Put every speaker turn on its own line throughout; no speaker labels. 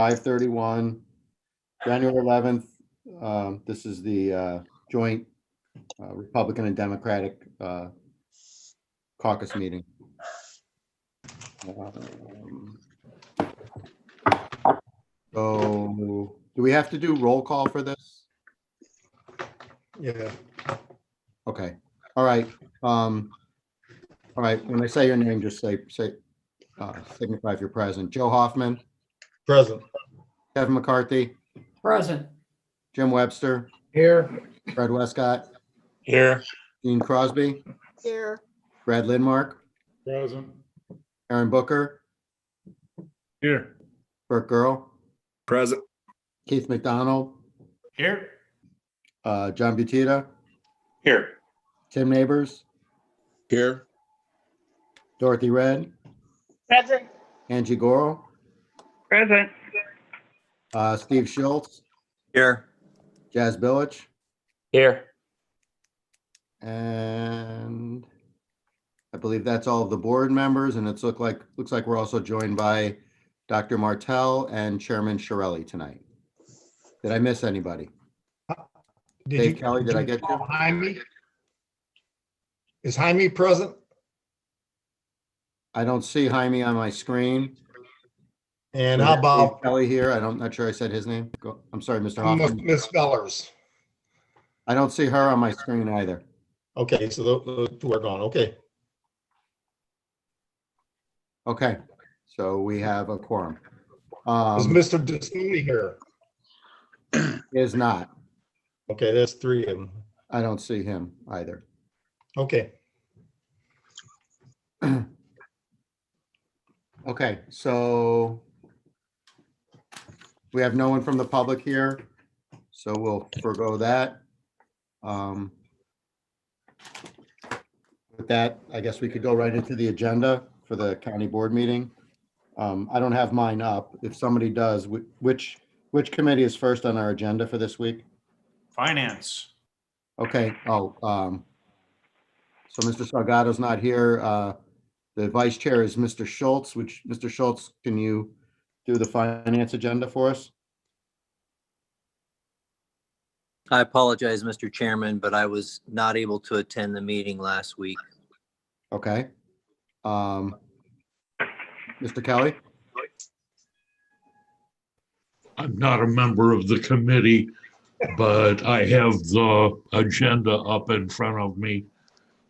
5:31, January 11th. This is the joint Republican and Democratic caucus meeting. So do we have to do roll call for this?
Yeah.
Okay. All right. All right. When I say your name, just signify if you're present. Joe Hoffman,
Present.
Kevin McCarthy,
Present.
Jim Webster,
Here.
Fred Westcott,
Here.
Dean Crosby,
Here.
Brad Lindmark,
Present.
Aaron Booker,
Here.
Burt Girl,
Present.
Keith McDonald,
Here.
John Butita,
Here.
Tim Neighbors,
Here.
Dorothy Red,
Present.
Angie Goro,
Present.
Steve Schultz,
Here.
Jazz Billich,
Here.
and I believe that's all of the board members, and looks like we're also joined by Dr. Martell and Chairman Shirelli tonight. Did I miss anybody? Dave Kelly, did I get you?
Jaime? Is Jaime present?
I don't see Jaime on my screen.
And how about
Dave Kelly here? I'm not sure I said his name. I'm sorry, Mr. Hoffman.
Miss Fellers?
I don't see her on my screen either.
Okay, so those two are gone. Okay.
Okay, so we have a quorum.
Is Mr. Disney here?
Is not.
Okay, that's three of them.
I don't see him either.
Okay.
Okay, so we have no one from the public here, so we'll forego that. With that, I guess we could go right into the agenda for the county board meeting. I don't have mine up. If somebody does, which committee is first on our agenda for this week?
Finance.
Okay, so Mr. Salgado's not here. The vice chair is Mr. Schultz, Mr. Schultz, can you do the finance agenda for us?
I apologize, Mr. Chairman, but I was not able to attend the meeting last week.
Okay. Mr. Kelly?
I'm not a member of the committee, but I have the agenda up in front of me.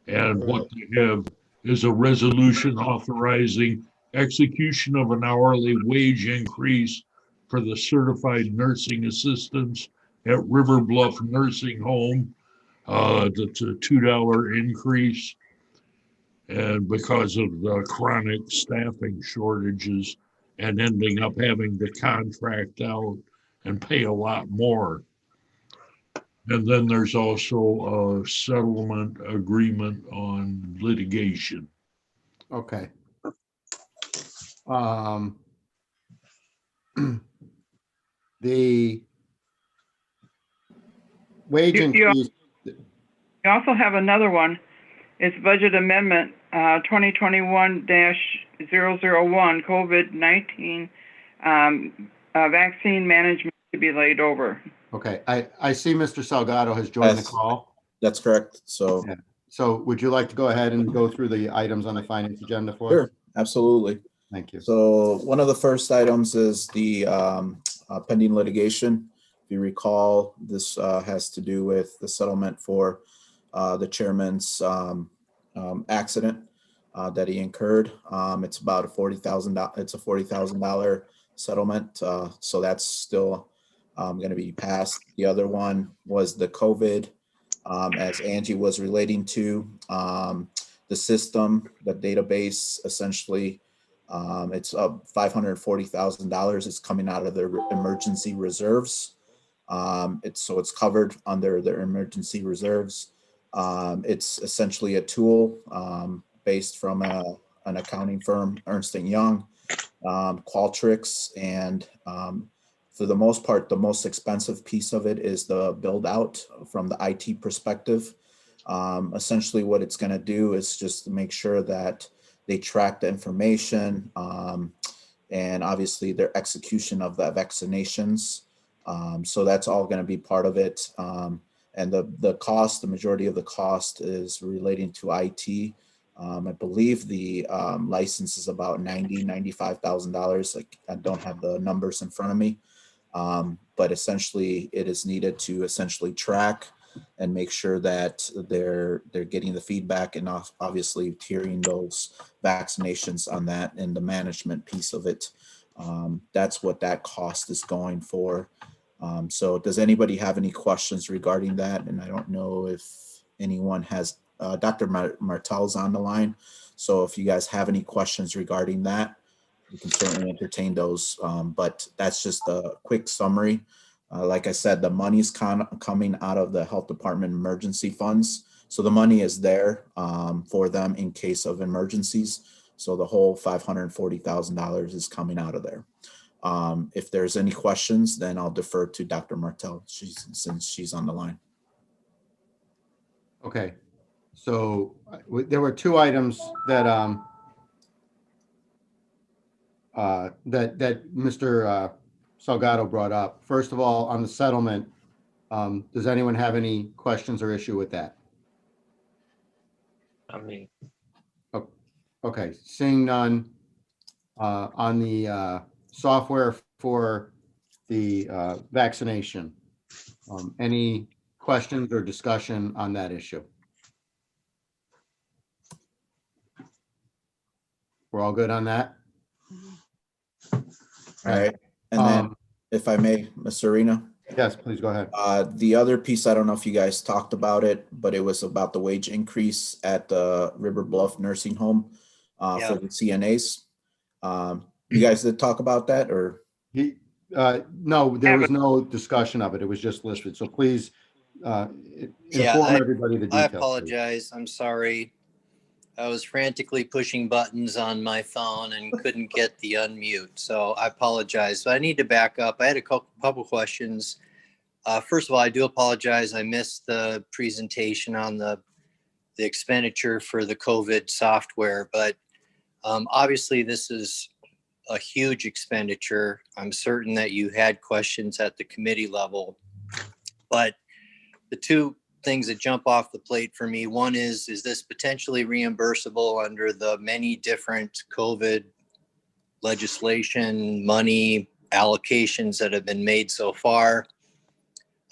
And what they have is a resolution authorizing execution of an hourly wage increase for the certified nursing assistants at River Bluff Nursing Home. That's a $2 increase. And because of the chronic staffing shortages and ending up having to contract out and pay a lot more. And then there's also a settlement agreement on litigation.
Okay. The wage increase.
You also have another one. It's budget amendment 2021-001 COVID-19 vaccine management to be laid over.
Okay, I see Mr. Salgado has joined the
Yes.
call.
That's correct. So,
Yeah. So would you like to go ahead and go through the items on the finance agenda for us?
sure, absolutely.
Thank you.
So one of the first items is the pending litigation. If you recall, this has to do with the settlement for the chairman's accident that he incurred. It's about it's a $40,000 settlement. So that's still going to be passed. The other one was the COVID, as Angie was relating to the system, the database, essentially. It's up $540,000. It's coming out of their emergency reserves. It's covered under their emergency reserves. It's essentially a tool based from an accounting firm, Ernst & Young, Qualtrics, and for the most part, the most expensive piece of it is the build out from the IT perspective. Essentially what it's going to do is just to make sure that they track the information and obviously their execution of the vaccinations. So that's all going to be part of it. And the cost, the majority of the cost is relating to IT. I believe the license is about $95,000. Like, I don't have the numbers in front of me, but essentially it is needed to essentially track and make sure that they're getting the feedback and obviously tiering those vaccinations on that and the management piece of it. That's what that cost is going for. So does anybody have any questions regarding that? And I don't know if anyone has, Dr. Martel's on the line. So if you guys have any questions regarding that, we can certainly entertain those. But that's just a quick summary. Like I said, the money's coming out of the health department emergency funds. So the money is there for them in case of emergencies. So the whole $540,000 is coming out of there. If there's any questions, then I'll defer to Dr. Martel since she's on the line.
Okay, so there were two items that that Mr. Salgado brought up. First of all, on the settlement, does anyone have any questions or issue with that?
Not me.
Okay, seeing none, on the software for the vaccination, any questions or discussion on that issue? We're all good on that?
All right. And then if I may, Ms. Serena.
Yes, please go ahead.
The other piece, I don't know if you guys talked about it, but it was about the wage increase at the River Bluff Nursing Home for the CNAs. You guys did talk about that, or?
No, there was no discussion of it. It was just listed. So please inform everybody the details.
I apologize. I'm sorry. I was frantically pushing buttons on my phone and couldn't get the unmute. So I apologize. So I need to back up. I had a couple questions. First of all, I do apologize. I missed the presentation on the expenditure for the COVID software, but obviously this is a huge expenditure. I'm certain that you had questions at the committee level, but the two things that jump off the plate for me, one is this potentially reimbursable under the many different COVID legislation, money allocations that have been made so far?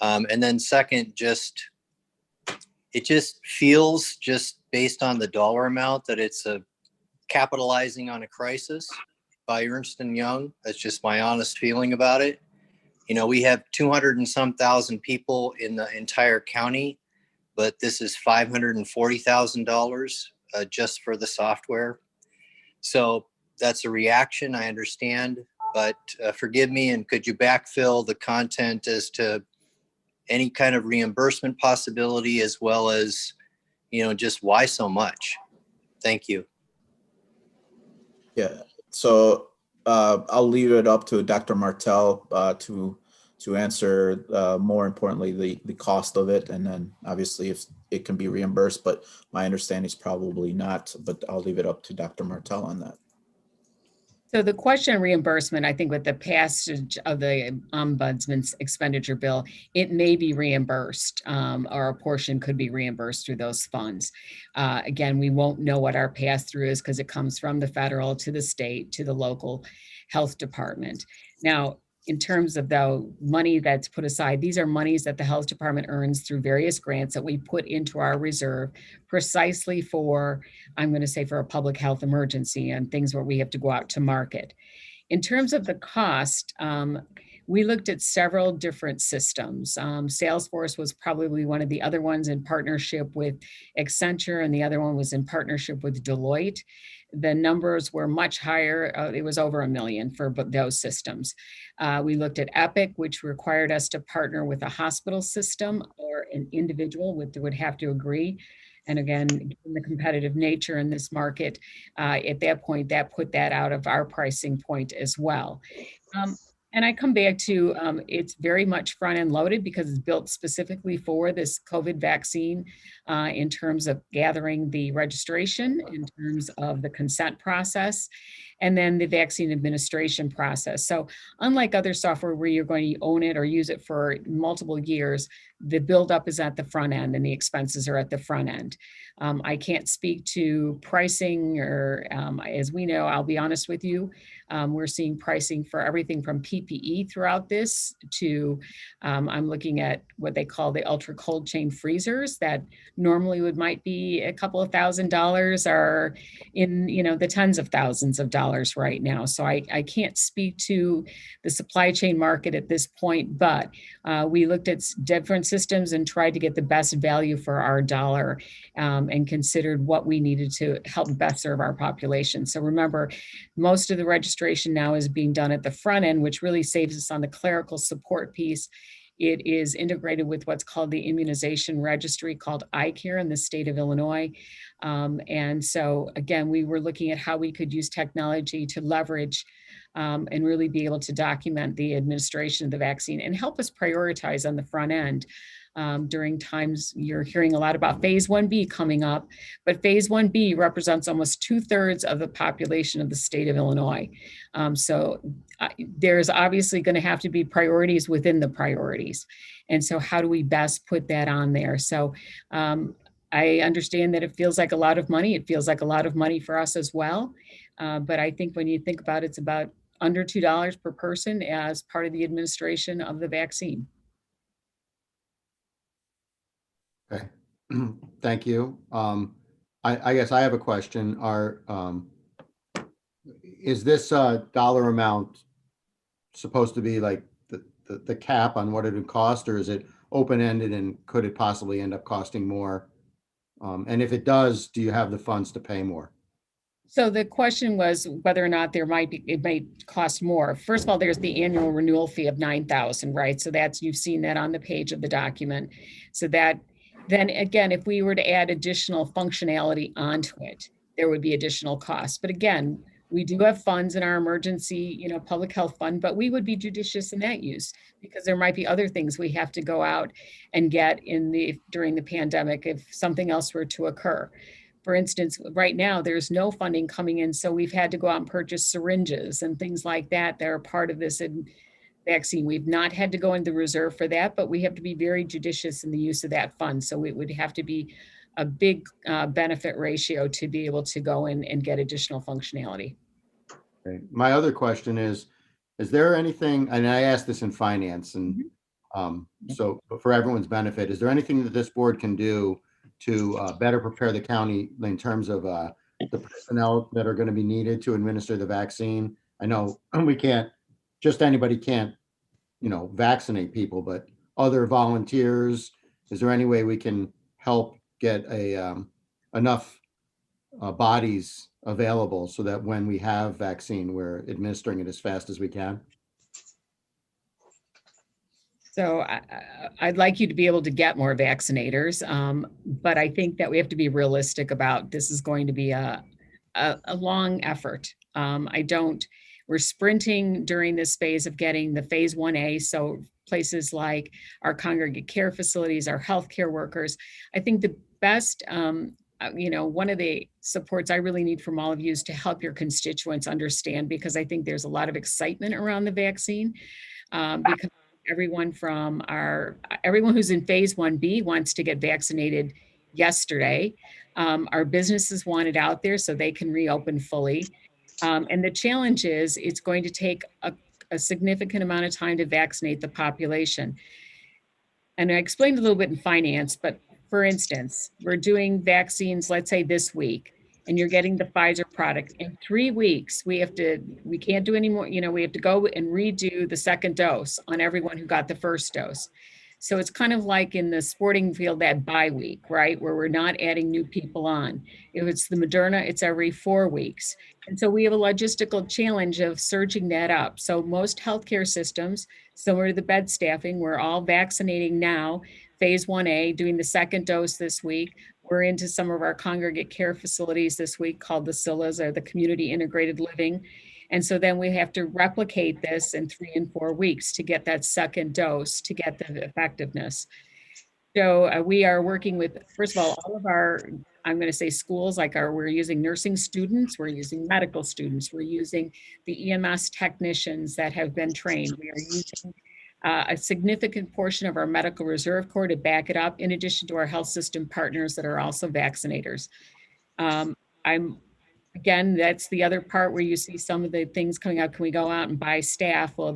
And then second, it just feels, just based on the dollar amount, that it's capitalizing on a crisis by Ernst & Young. That's just my honest feeling about it. You know, we have 200 and some thousand people in the entire county, but this is $540,000 just for the software. So that's a reaction, I understand, but forgive me, and could you backfill the content as to any kind of reimbursement possibility, as well as, you know, just why so much? Thank you.
Yeah, so I'll leave it up to Dr. Martel to answer, more importantly, the cost of it, and then obviously if it can be reimbursed, but my understanding is probably not, but I'll leave it up to Dr. Martel on that.
So the question of reimbursement, I think with the passage of the ombudsman's expenditure bill, it may be reimbursed, or a portion could be reimbursed through those funds. Again, we won't know what our pass-through is because it comes from the federal to the state to the local health department. Now, in terms of the money that's put aside, these are monies that the health department earns through various grants that we put into our reserve precisely for, I'm going to say, for a public health emergency and things where we have to go out to market. In terms of the cost, we looked at several different systems. Salesforce was probably one of the other ones in partnership with Accenture, and the other one was in partnership with Deloitte. The numbers were much higher. It was over $1 million for those systems. We looked at Epic, which required us to partner with a hospital system, or an individual would have to agree. And again, given the competitive nature in this market, at that point, that put that out of our pricing point as well. And I come back to, it's very much front end loaded because it's built specifically for this COVID vaccine, in terms of gathering the registration, in terms of the consent process. and then the vaccine administration process. So unlike other software where you're going to own it or use it for multiple years, the buildup is at the front end and the expenses are at the front end. I can't speak to pricing or as we know, I'll be honest with you, we're seeing pricing for everything from PPE throughout this to I'm looking at what they call the ultra cold chain freezers that normally might be a couple of $1,000s are in the tens of thousands of dollars right now. So I can't speak to the supply chain market at this point, but we looked at different systems and tried to get the best value for our dollar and considered what we needed to help best serve our population. So remember, most of the registration now is being done at the front end, which really saves us on the clerical support piece. It is integrated with what's called the immunization registry called iCare in the state of Illinois. And so again, we were looking at how we could use technology to leverage and really be able to document the administration of the vaccine and help us prioritize on the front end. During times you're hearing a lot about phase 1B coming up, but phase 1B represents almost 2/3 of the population of the state of Illinois. So there's obviously going to have to be priorities within the priorities. And so how do we best put that on there? So I understand that it feels like a lot of money. It feels like a lot of money for us as well. But I think when you think about it, it's about under $2 per person as part of the administration of the vaccine.
Okay, thank you. I guess I have a question. Is this dollar amount supposed to be like the cap on what it would cost, or is it open-ended and could it possibly end up costing more? And if it does, do you have the funds to pay more?
So the question was whether or not it might cost more. First of all, there's the annual renewal fee of $9,000, right? So you've seen that on the page of the document. So that, then again, if we were to add additional functionality onto it, there would be additional costs. But again, we do have funds in our emergency, public health fund, but we would be judicious in that use because there might be other things we have to go out and get during the pandemic if something else were to occur. For instance, right now, there's no funding coming in, so we've had to go out and purchase syringes and things like that that are part of this vaccine. We've not had to go into the reserve for that, but we have to be very judicious in the use of that fund. So it would have to be a big benefit ratio to be able to go in and get additional functionality.
Okay. My other question is there anything, and I asked this in finance, and so for everyone's benefit, is there anything that this board can do to better prepare the county in terms of the personnel that are going to be needed to administer the vaccine? I know we can't, just anybody can't, vaccinate people, but other volunteers, is there any way we can help get enough bodies available so that when we have vaccine, we're administering it as fast as we can?
So I'd like you to be able to get more vaccinators, but I think that we have to be realistic about this is going to be a long effort. We're sprinting during this phase of getting the phase 1A. So places like our congregate care facilities, our healthcare workers. I think the best, one of the supports I really need from all of you is to help your constituents understand, because I think there's a lot of excitement around the vaccine because everyone who's in phase 1B wants to get vaccinated yesterday. Our businesses want it out there so they can reopen fully. And the challenge is it's going to take a significant amount of time to vaccinate the population. And I explained a little bit in finance, but for instance, we're doing vaccines, let's say this week, and you're getting the Pfizer product. In 3 weeks, we can't do any more, we have to go and redo the second dose on everyone who got the first dose. So it's kind of like in the sporting field, that bye week, right? Where we're not adding new people on. If it's the Moderna, it's every 4 weeks. And so we have a logistical challenge of surging that up. So most healthcare systems, similar to the bed staffing, we're all vaccinating now, phase 1A, doing the second dose this week. We're into some of our congregate care facilities this week called the CILAs, or the Community Integrated Living. And so then we have to replicate this in 3 and 4 weeks to get that second dose to get the effectiveness. So we are working with, first of all of our I'm going to say schools, like we're using nursing students, we're using medical students, we're using the EMS technicians that have been trained. We are using a significant portion of our medical reserve corps to back it up, in addition to our health system partners that are also vaccinators. Again, that's the other part where you see some of the things coming out. Can we go out and buy staff? Well,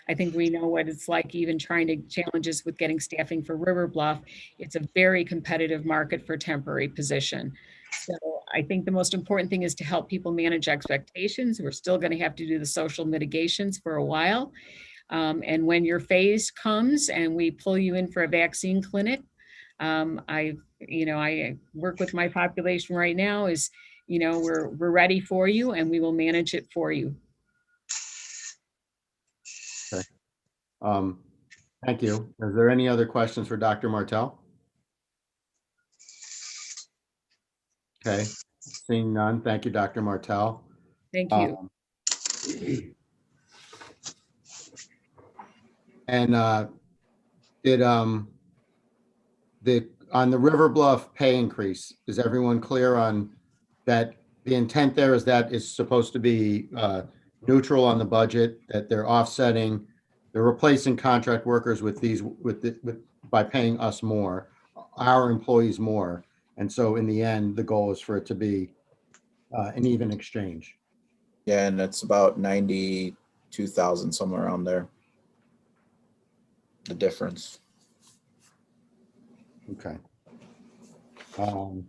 I think we know what it's like, even trying to challenges with getting staffing for River Bluff. It's a very competitive market for temporary position. So I think the most important thing is to help people manage expectations. We're still going to have to do the social mitigations for a while. And when your phase comes and we pull you in for a vaccine clinic, I work with my population right now is, we're ready for you and we will manage it for you.
Okay. Thank you. Is there any other questions for Dr. Martell? Okay, seeing none. Thank you, Dr. Martell.
Thank you.
And did on the River Bluff pay increase, is everyone clear on that? The intent there is that is supposed to be neutral on the budget, that they're offsetting, they're replacing contract workers with by paying us more, our employees more. And so in the end, the goal is for it to be an even exchange.
Yeah, and it's about 92,000, somewhere around there. The difference.
Okay. All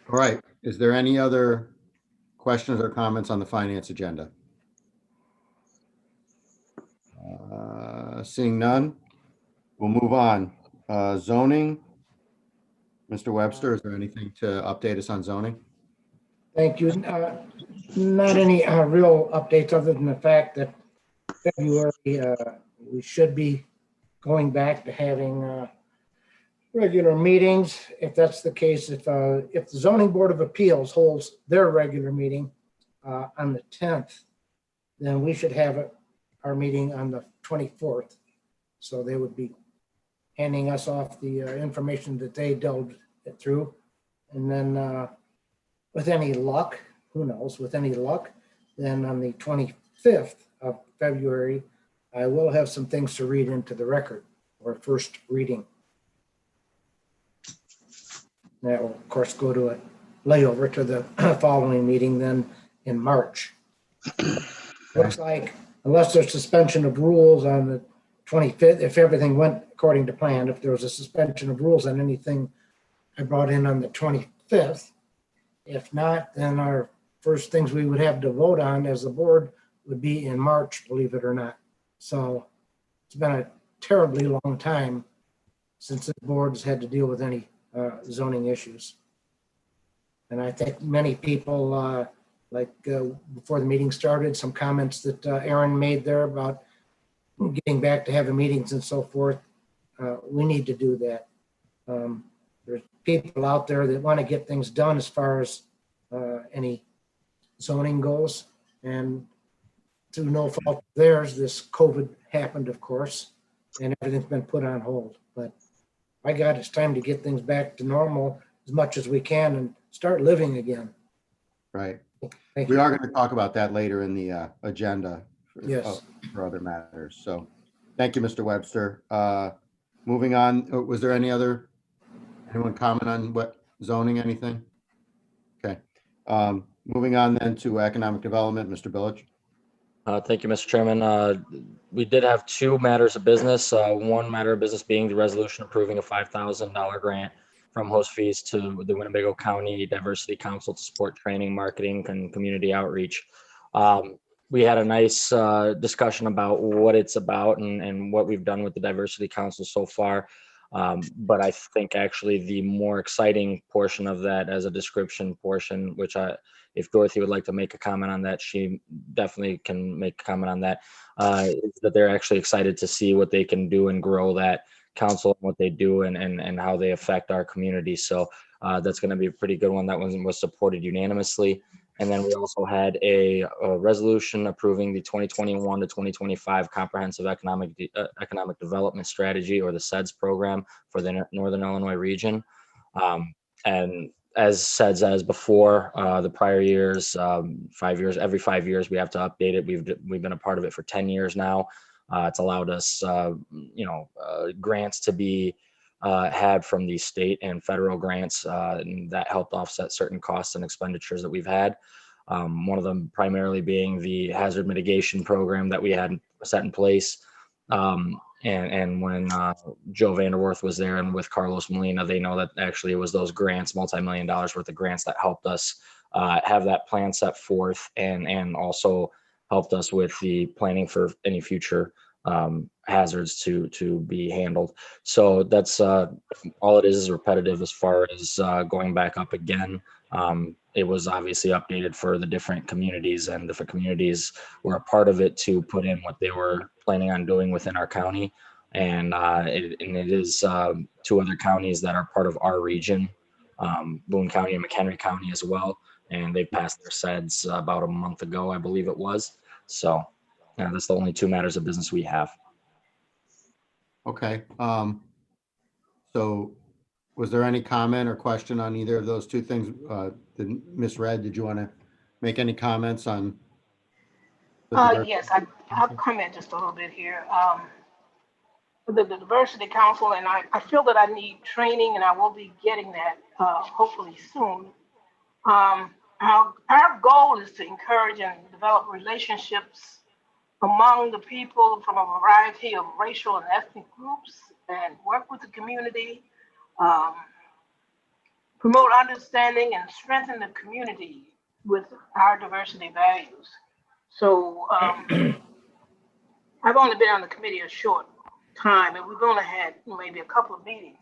right. Is there any other questions or comments on the finance agenda? Seeing none, we'll move on. Zoning. Mr. Webster, is there anything to update us on zoning?
Thank you. Not any real updates other than the fact that February, we should be going back to having regular meetings. If that's the case, if the Zoning Board of Appeals holds their regular meeting on the 10th, then we should have our meeting on the 24th. So they would be handing us off the information that they delved it through. And then with any luck, who knows, with any luck, then on the 25th of February, I will have some things to read into the record or first reading. That will, of course, go to a layover to the following meeting then in March. Looks like, unless there's suspension of rules on the 25th, if everything went according to plan, if there was a suspension of rules on anything I brought in on the 25th, if not, then our first things we would have to vote on as a board would be in March, believe it or not. So it's been a terribly long time since the board's had to deal with any zoning issues. And I think many people, before the meeting started, some comments that Aaron made there about getting back to having meetings and so forth, we need to do that. There's people out there that want to get things done as far as any zoning goes, and through no fault of theirs, this COVID happened, of course, and everything's been put on hold. But my God, it's time to get things back to normal as much as we can and start living again.
Right.
Thank
We
you.
are going to talk about that later in the agenda
Yes.
for other matters. So thank you, Mr. Webster. Moving on, was there anyone comment on what zoning, anything? Okay. Moving on then to economic development, Mr. Billich.
Thank you, Mr. Chairman. We did have two matters of business. One matter of business being the resolution approving a $5,000 grant from host fees to the Winnebago County Diversity Council to support training, marketing, and community outreach. We had a nice discussion about what it's about and what we've done with the Diversity Council so far. But I think actually the more exciting portion of that as a description portion, which if Dorothy would like to make a comment on that, she definitely can make a comment on that, is that they're actually excited to see what they can do and grow that council and what they do and how they affect our community. So that's going to be a pretty good one. That one was supported unanimously. And then we also had a resolution approving the 2021 to 2025 Comprehensive Economic Development Strategy, or the CEDS program, for the Northern Illinois region. And as said as before, the prior years, 5 years, every 5 years, we have to update it. We've been a part of it for 10 years now. It's allowed us, grants to be had from the state and federal grants, and that helped offset certain costs and expenditures that we've had. One of them primarily being the hazard mitigation program that we had set in place. And when Joe Vanderworth was there and with Carlos Molina, they know that actually it was those grants, multi-million dollars worth of grants, that helped us have that plan set forth, and also helped us with the planning for any future hazards to be handled. So that's all it is repetitive as far as going back up again. It was obviously updated for the different communities, and different communities were a part of it to put in what they were planning on doing within our county. And it is 2 other counties that are part of our region, Boone County and McHenry County as well. And they passed their SEDS about a month ago, I believe it was. So that's the only 2 matters of business we have.
Okay. So was there any comment or question on either of those 2 things? Ms. Red, did you want to make any comments on?
Yes, I'll comment just a little bit here. The Diversity Council, and I feel that I need training, and I will be getting that hopefully soon. Our goal is to encourage and develop relationships among the people from a variety of racial and ethnic groups, and work with the community, promote understanding and strengthen the community with our diversity values. So I've only been on the committee a short time, and we've only had maybe a couple of meetings.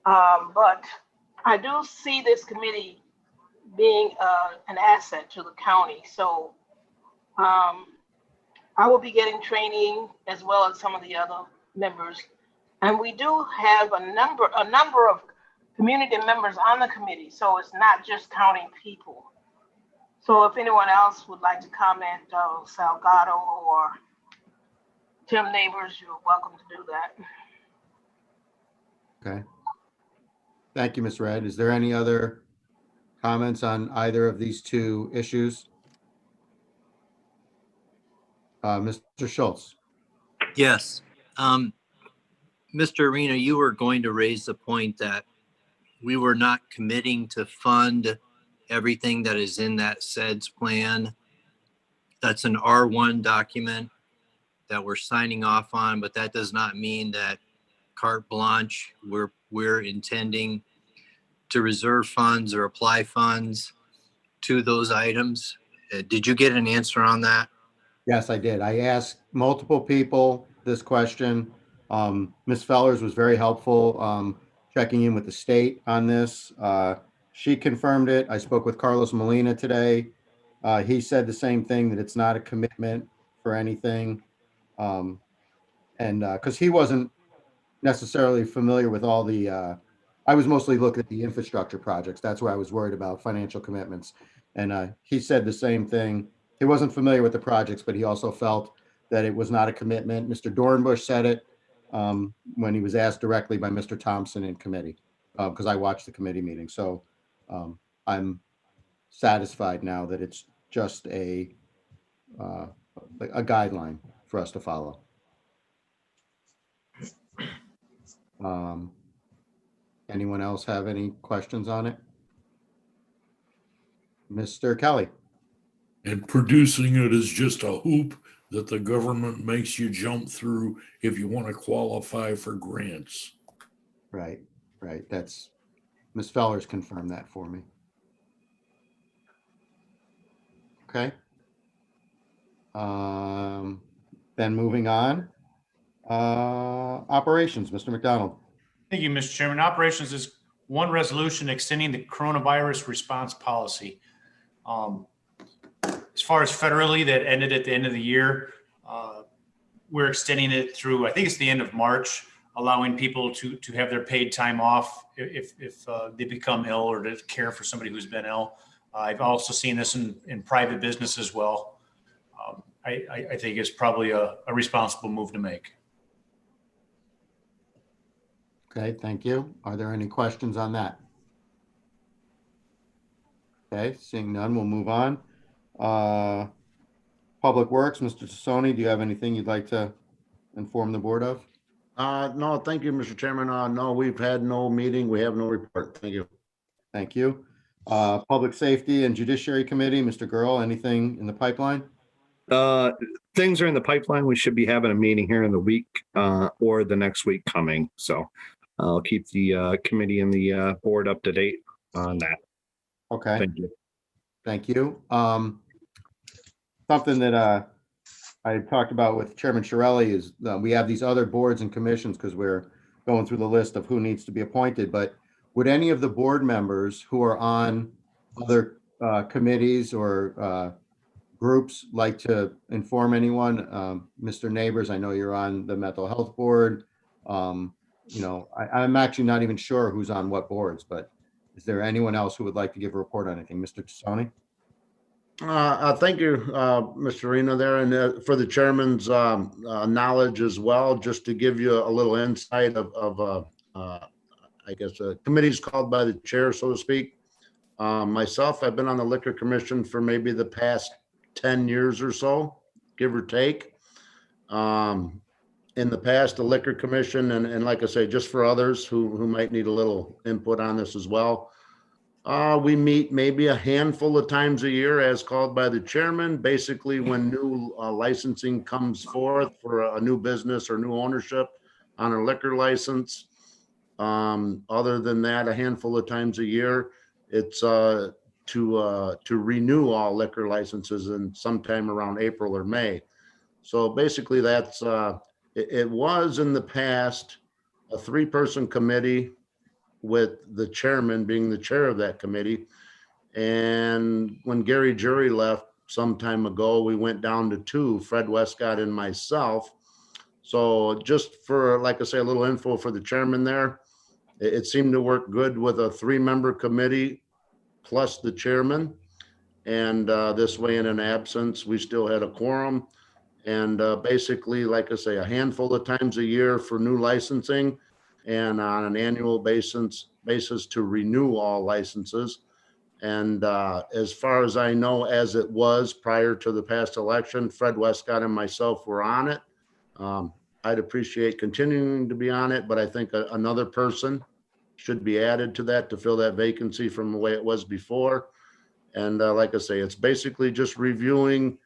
But I do see this committee being an asset to the county. So I will be getting training as well as some of the other members. And we do have a number of community members on the committee. So it's not just counting people. So if anyone else would like to comment, Salgado or Tim Neighbors, you're welcome to do that.
Okay. Thank you, Ms. Red. Is there any other comments on either of these 2 issues? Mr. Schultz.
Yes. Mr. Arena, you were going to raise the point that we were not committing to fund everything that is in that SEDS plan. That's an R1 document that we're signing off on, but that does not mean that carte blanche, we're intending to reserve funds or apply funds to those items. Did you get an answer on that?
Yes, I did. I asked multiple people this question. Ms. Fellers was very helpful checking in with the state on this. She confirmed it. I spoke with Carlos Molina today. He said the same thing, that it's not a commitment for anything. And because he wasn't necessarily familiar with all the, I was mostly looking at the infrastructure projects. That's where I was worried about financial commitments. And he said the same thing. He wasn't familiar with the projects, but he also felt that it was not a commitment. Mr. Dornbush said it when he was asked directly by Mr. Thompson in committee, because I watched the committee meeting. So I'm satisfied now that it's just a guideline for us to follow. Anyone else have any questions on it? Mr. Kelly.
And producing it is just a hoop that the government makes you jump through if you want to qualify for grants.
Right. That's, Ms. Fellers confirmed that for me. Okay. Then moving on. Operations, Mr. McDonald.
Thank you, Mr. Chairman. Operations is 1 resolution extending the coronavirus response policy. As far as federally, that ended at the end of the year. We're extending it through, I think it's the end of March, allowing people to have their paid time off if they become ill or to care for somebody who's been ill. I've also seen this in private business as well. I think it's probably a responsible move to make.
Okay, thank you. Are there any questions on that? Okay, seeing none, we'll move on. Public Works, Mr. Tassoni, do you have anything you'd like to inform the board of?
No, thank you, Mr. Chairman. No, we've had no meeting. We have no report. Thank you.
Thank you. Public Safety and Judiciary Committee, Mr. Girl, anything in the pipeline?
Things are in the pipeline. We should be having a meeting here in the week or the next week coming. So I'll keep the committee and the board up to date on that.
Okay,
Thank you.
thank you. Something that I talked about with Chairman Shirelli is we have these other boards and commissions because we're going through the list of who needs to be appointed, but would any of the board members who are on other committees or groups like to inform anyone? Mr. Neighbors, I know you're on the mental health board. You know, I'm actually not even sure who's on what boards, but is there anyone else who would like to give a report on anything? Mr. Tassoni?
Thank you, Mr. Reno there, and for the chairman's knowledge as well, just to give you a little insight of I guess, committees called by the chair, so to speak. Myself, I've been on the Liquor Commission for maybe the past 10 years or so, give or take. In the past, the Liquor Commission, and like I say, just for others who might need a little input on this as well, we meet maybe a handful of times a year as called by the chairman, basically when new licensing comes forth for a new business or new ownership on a liquor license. Other than that, a handful of times a year, it's to renew all liquor licenses in sometime around April or May. So basically that's, it was in the past a 3-person committee with the chairman being the chair of that committee. And when Gary Jury left some time ago, we went down to 2, Fred Westcott and myself. So just for, like I say, a little info for the chairman there, it seemed to work good with a 3-member committee plus the chairman. And this way, in an absence, we still had a quorum. And basically, like I say, a handful of times a year for new licensing and on an annual basis to renew all licenses. And as far as I know, as it was prior to the past election, Fred Westcott and myself were on it. I'd appreciate continuing to be on it, but I think another person should be added to that to fill that vacancy from the way it was before. And like I say, it's basically just reviewing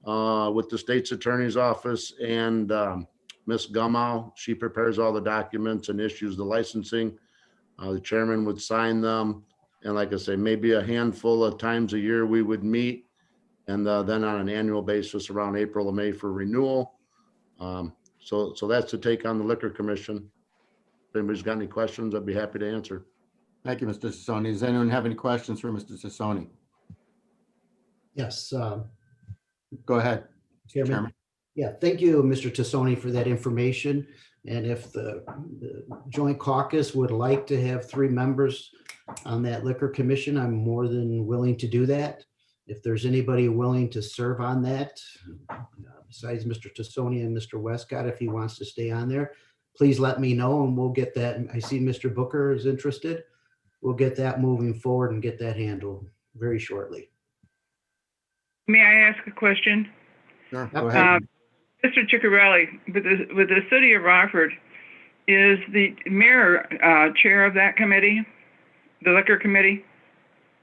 with the state's attorney's office and Ms. Gumow. She prepares all the documents and issues the licensing. The chairman would sign them. And like I say, maybe a handful of times a year we would meet, and then on an annual basis around April or May for renewal. So that's the take on the Liquor Commission. If anybody's got any questions, I'd be happy to answer.
Thank you, Mr. Tassoni. Does anyone have any questions for Mr. Tassoni?
Yes.
Go ahead, Chairman.
Yeah, thank you, Mr. Tassoni, for that information. And if the Joint Caucus would like to have 3 members on that Liquor Commission, I'm more than willing to do that. If there's anybody willing to serve on that, besides Mr. Tassoni and Mr. Westcott, if he wants to stay on there, please let me know and we'll get that. I see Mr. Booker is interested. We'll get that moving forward and get that handled very shortly.
May I ask a question?
Sure, go ahead.
Mr. Ciccarelli, with the city of Rockford, is the mayor chair of that committee, the liquor committee?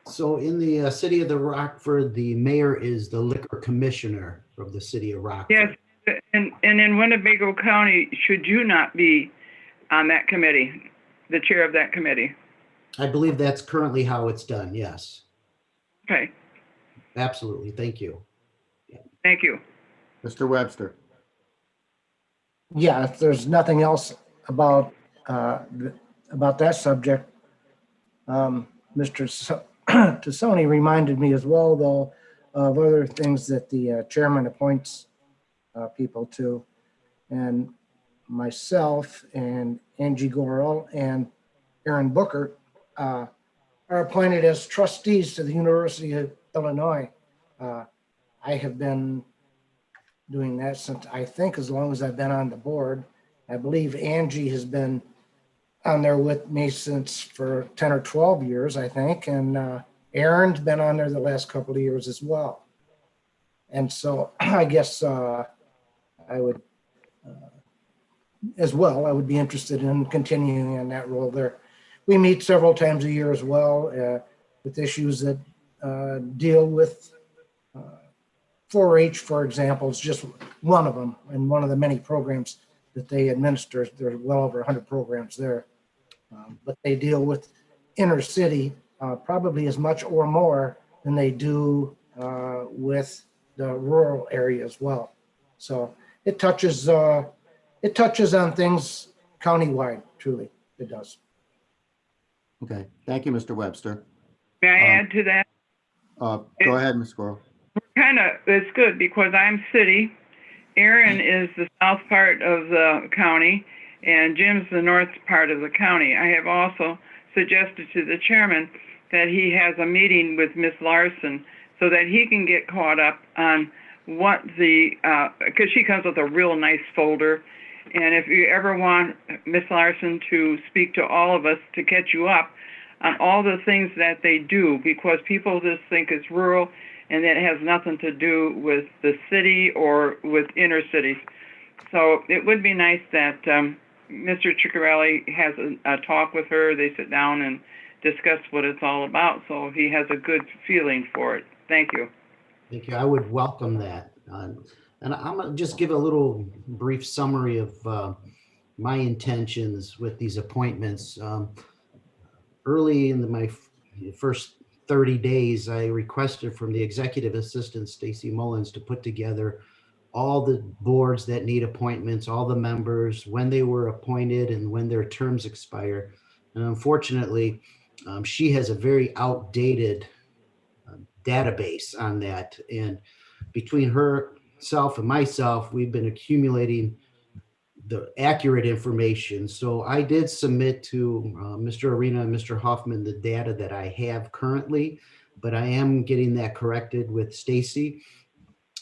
So in the city of the Rockford, the mayor is the liquor commissioner of the city of Rockford.
Yes, and in Winnebago County, should you not be on that committee, the chair of that committee?
I believe that's currently how it's done, yes.
Okay.
Absolutely, thank you.
Thank you.
Mr. Webster.
Yeah, if there's nothing else about that subject, Mr. Tassoni reminded me as well, though, of other things that the chairman appoints people to. And myself and Angie Gorel and Aaron Booker are appointed as trustees to the University of Illinois. I have been doing that since, I think, as long as I've been on the board. I believe Angie has been on there with me since for 10 or 12 years, I think. And Aaron's been on there the last couple of years as well. And so I guess I would, as well, I would be interested in continuing in that role there. We meet several times a year as well with issues that deal with 4-H, for example, is just one of them, and one of the many programs that they administer. There's well over 100 programs there. But they deal with inner city probably as much or more than they do with the rural area as well. So it touches on things countywide, truly, it does.
Okay, thank you, Mr. Webster.
May I add to that?
Go ahead, Ms. Squirrel.
It's good because I'm city. Aaron is the south part of the county, and Jim's the north part of the county. I have also suggested to the chairman that he has a meeting with Miss Larson so that he can get caught up on what because she comes with a real nice folder. And if you ever want Miss Larson to speak to all of us to catch you up on all the things that they do, because people just think it's rural and that has nothing to do with the city or with inner cities. So it would be nice that Mr. Ciccarelli has a talk with her. They sit down and discuss what it's all about, so he has a good feeling for it. Thank you.
Thank you. I would welcome that. And I'm going to just give a little brief summary of my intentions with these appointments. Early in my first 30 days, I requested from the executive assistant, Stacy Mullins, to put together all the boards that need appointments, all the members, when they were appointed and when their terms expire. And unfortunately, she has a very outdated database on that. And between herself and myself, we've been accumulating the accurate information. So I did submit to Mr. Arena and Mr. Hoffman the data that I have currently, but I am getting that corrected with Stacy.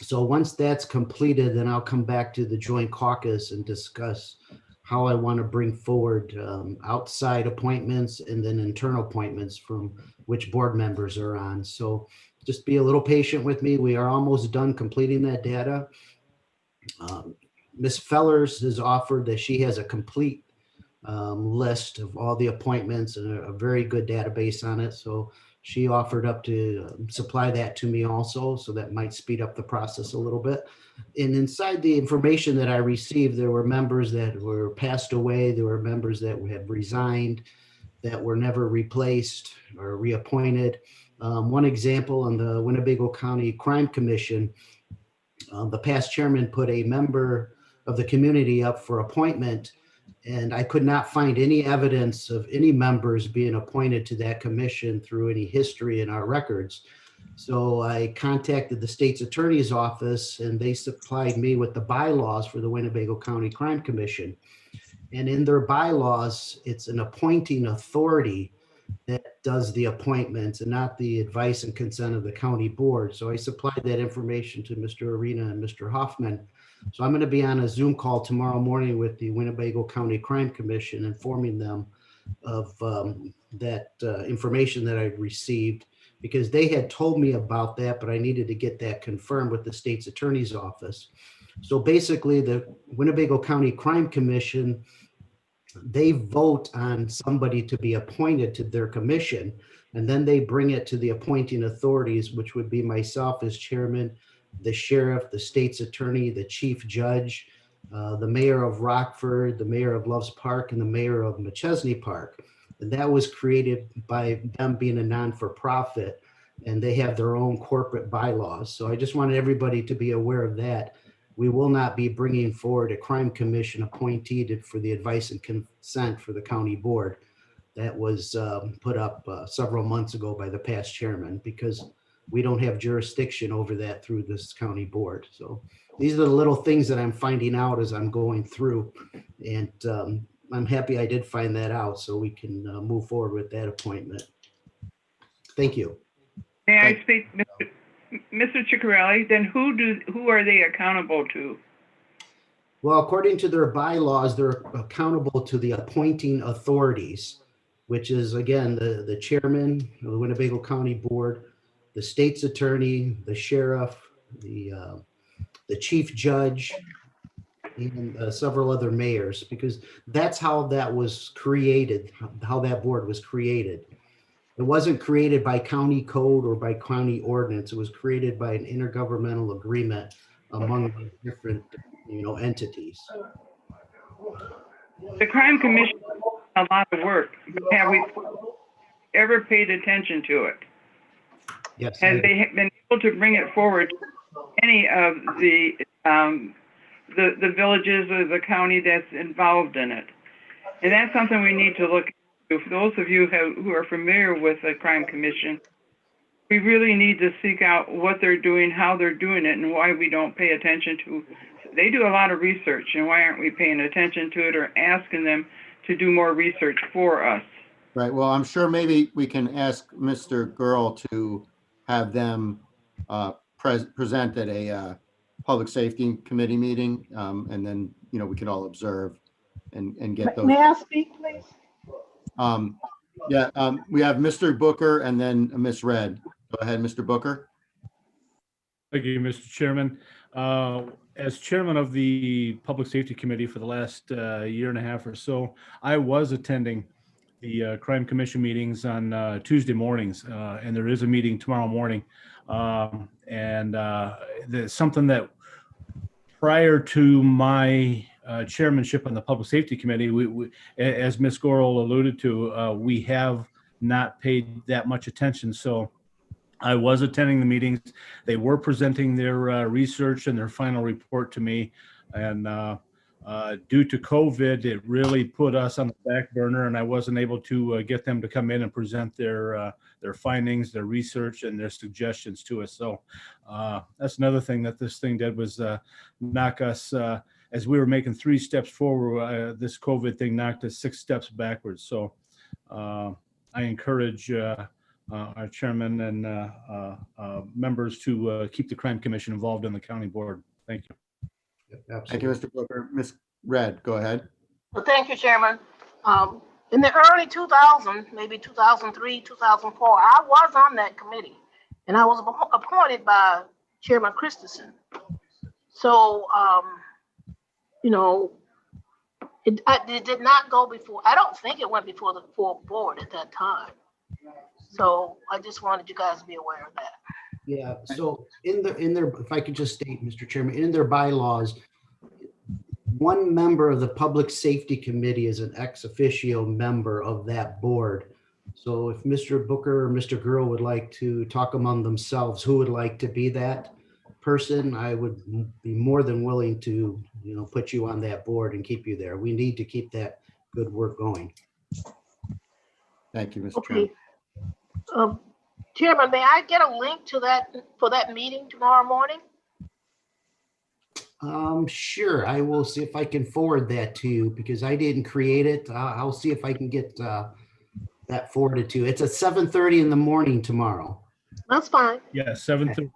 So once that's completed, then I'll come back to the joint caucus and discuss how I want to bring forward outside appointments and then internal appointments from which board members are on. So just be a little patient with me. We are almost done completing that data. Ms. Fellers has offered that she has a complete list of all the appointments and a very good database on it. So she offered up to supply that to me also. So that might speed up the process a little bit. And inside the information that I received, there were members that were passed away. There were members that have resigned, that were never replaced or reappointed. One example on the Winnebago County Crime Commission, the past chairman put a member of the community up for appointment, and I could not find any evidence of any members being appointed to that commission through any history in our records. So I contacted the state's attorney's office, and they supplied me with the bylaws for the Winnebago County Crime Commission. And in their bylaws, it's an appointing authority that does the appointments and not the advice and consent of the county board. So I supplied that information to Mr. Arena and Mr. Hoffman. So I'm going to be on a Zoom call tomorrow morning with the Winnebago County Crime Commission, informing them of that information that I received, because they had told me about that, but I needed to get that confirmed with the state's attorney's office. So basically the Winnebago County Crime Commission, they vote on somebody to be appointed to their commission, and then they bring it to the appointing authorities, which would be myself as chairman, the sheriff, the state's attorney, the chief judge, the mayor of Rockford, the mayor of Loves Park, and the mayor of McChesney Park. And that was created by them being a non-for-profit, and they have their own corporate bylaws. So I just wanted everybody to be aware of that. We will not be bringing forward a crime commission appointee for the advice and consent for the county board. That was put up several months ago by the past chairman, because we don't have jurisdiction over that through this county board. So these are the little things that I'm finding out as I'm going through. And I'm happy I did find that out, so we can move forward with that appointment. Thank you.
May I speak, Mr. Ciccarelli? Then who are they accountable to?
Well, according to their bylaws, they're accountable to the appointing authorities. which is again, the chairman of the Winnebago County Board, the state's attorney, the sheriff, the chief judge, and several other mayors, because that's how that was created, how that board was created. It wasn't created by county code or by county ordinance. It was created by an intergovernmental agreement among the different, entities.
The crime commission does a lot of work. Have we ever paid attention to it?
Yes.
Has they been able to bring it forward to any of the villages or the county that's involved in it? And that's something we need to look into. For those of you who are familiar with the crime commission, we really need to seek out what they're doing, how they're doing it, and why we don't pay attention to. They do a lot of research, and why aren't we paying attention to it or asking them to do more research for us?
Right. Well, I'm sure maybe we can ask Mr. Girl to have them present at a public safety committee meeting, and then we can all observe and get those.
May I speak, please?
Yeah, we have Mr. Booker and then Miss Red. Go ahead, Mr. Booker.
Thank you, Mr. Chairman. As chairman of the Public Safety Committee for the last year and a half or so, I was attending the Crime Commission meetings on Tuesday mornings, and there is a meeting tomorrow morning. There's something that prior to my chairmanship on the Public Safety Committee, we as Ms. Gorel alluded to, we have not paid that much attention. So I was attending the meetings. They were presenting their research and their final report to me. And due to COVID, it really put us on the back burner, and I wasn't able to get them to come in and present their findings, their research, and their suggestions to us. So that's another thing that this thing did, was knock us, as we were making 3 steps forward, this COVID thing knocked us 6 steps backwards. So I encourage our chairman and members to keep the Crime Commission involved in the county board. Thank you.
Absolutely.
Thank you, Mr. Booker. Ms. Red, go ahead.
Well, thank you, Chairman. In the early 2000s, maybe 2003, 2004, I was on that committee, and I was appointed by Chairman Christensen. So, it did not go before. I don't think it went before the full board at that time. So I just wanted you guys to be aware of that.
Yeah, so in their, if I could just state, Mr. Chairman, in their bylaws, one member of the Public Safety Committee is an ex officio member of that board. So if Mr. Booker or Mr. Girl would like to talk among themselves, who would like to be that person, I would be more than willing to, put you on that board and keep you there. We need to keep that good work going.
Thank you, Mr.
Okay.
Chairman.
Chairman, may I get a link to that for that meeting tomorrow morning?
Sure. I will see if I can forward that to you because I didn't create it. I'll see if I can get that forwarded to you. It's at 7:30 in the morning tomorrow.
That's fine.
Yeah, 7:30.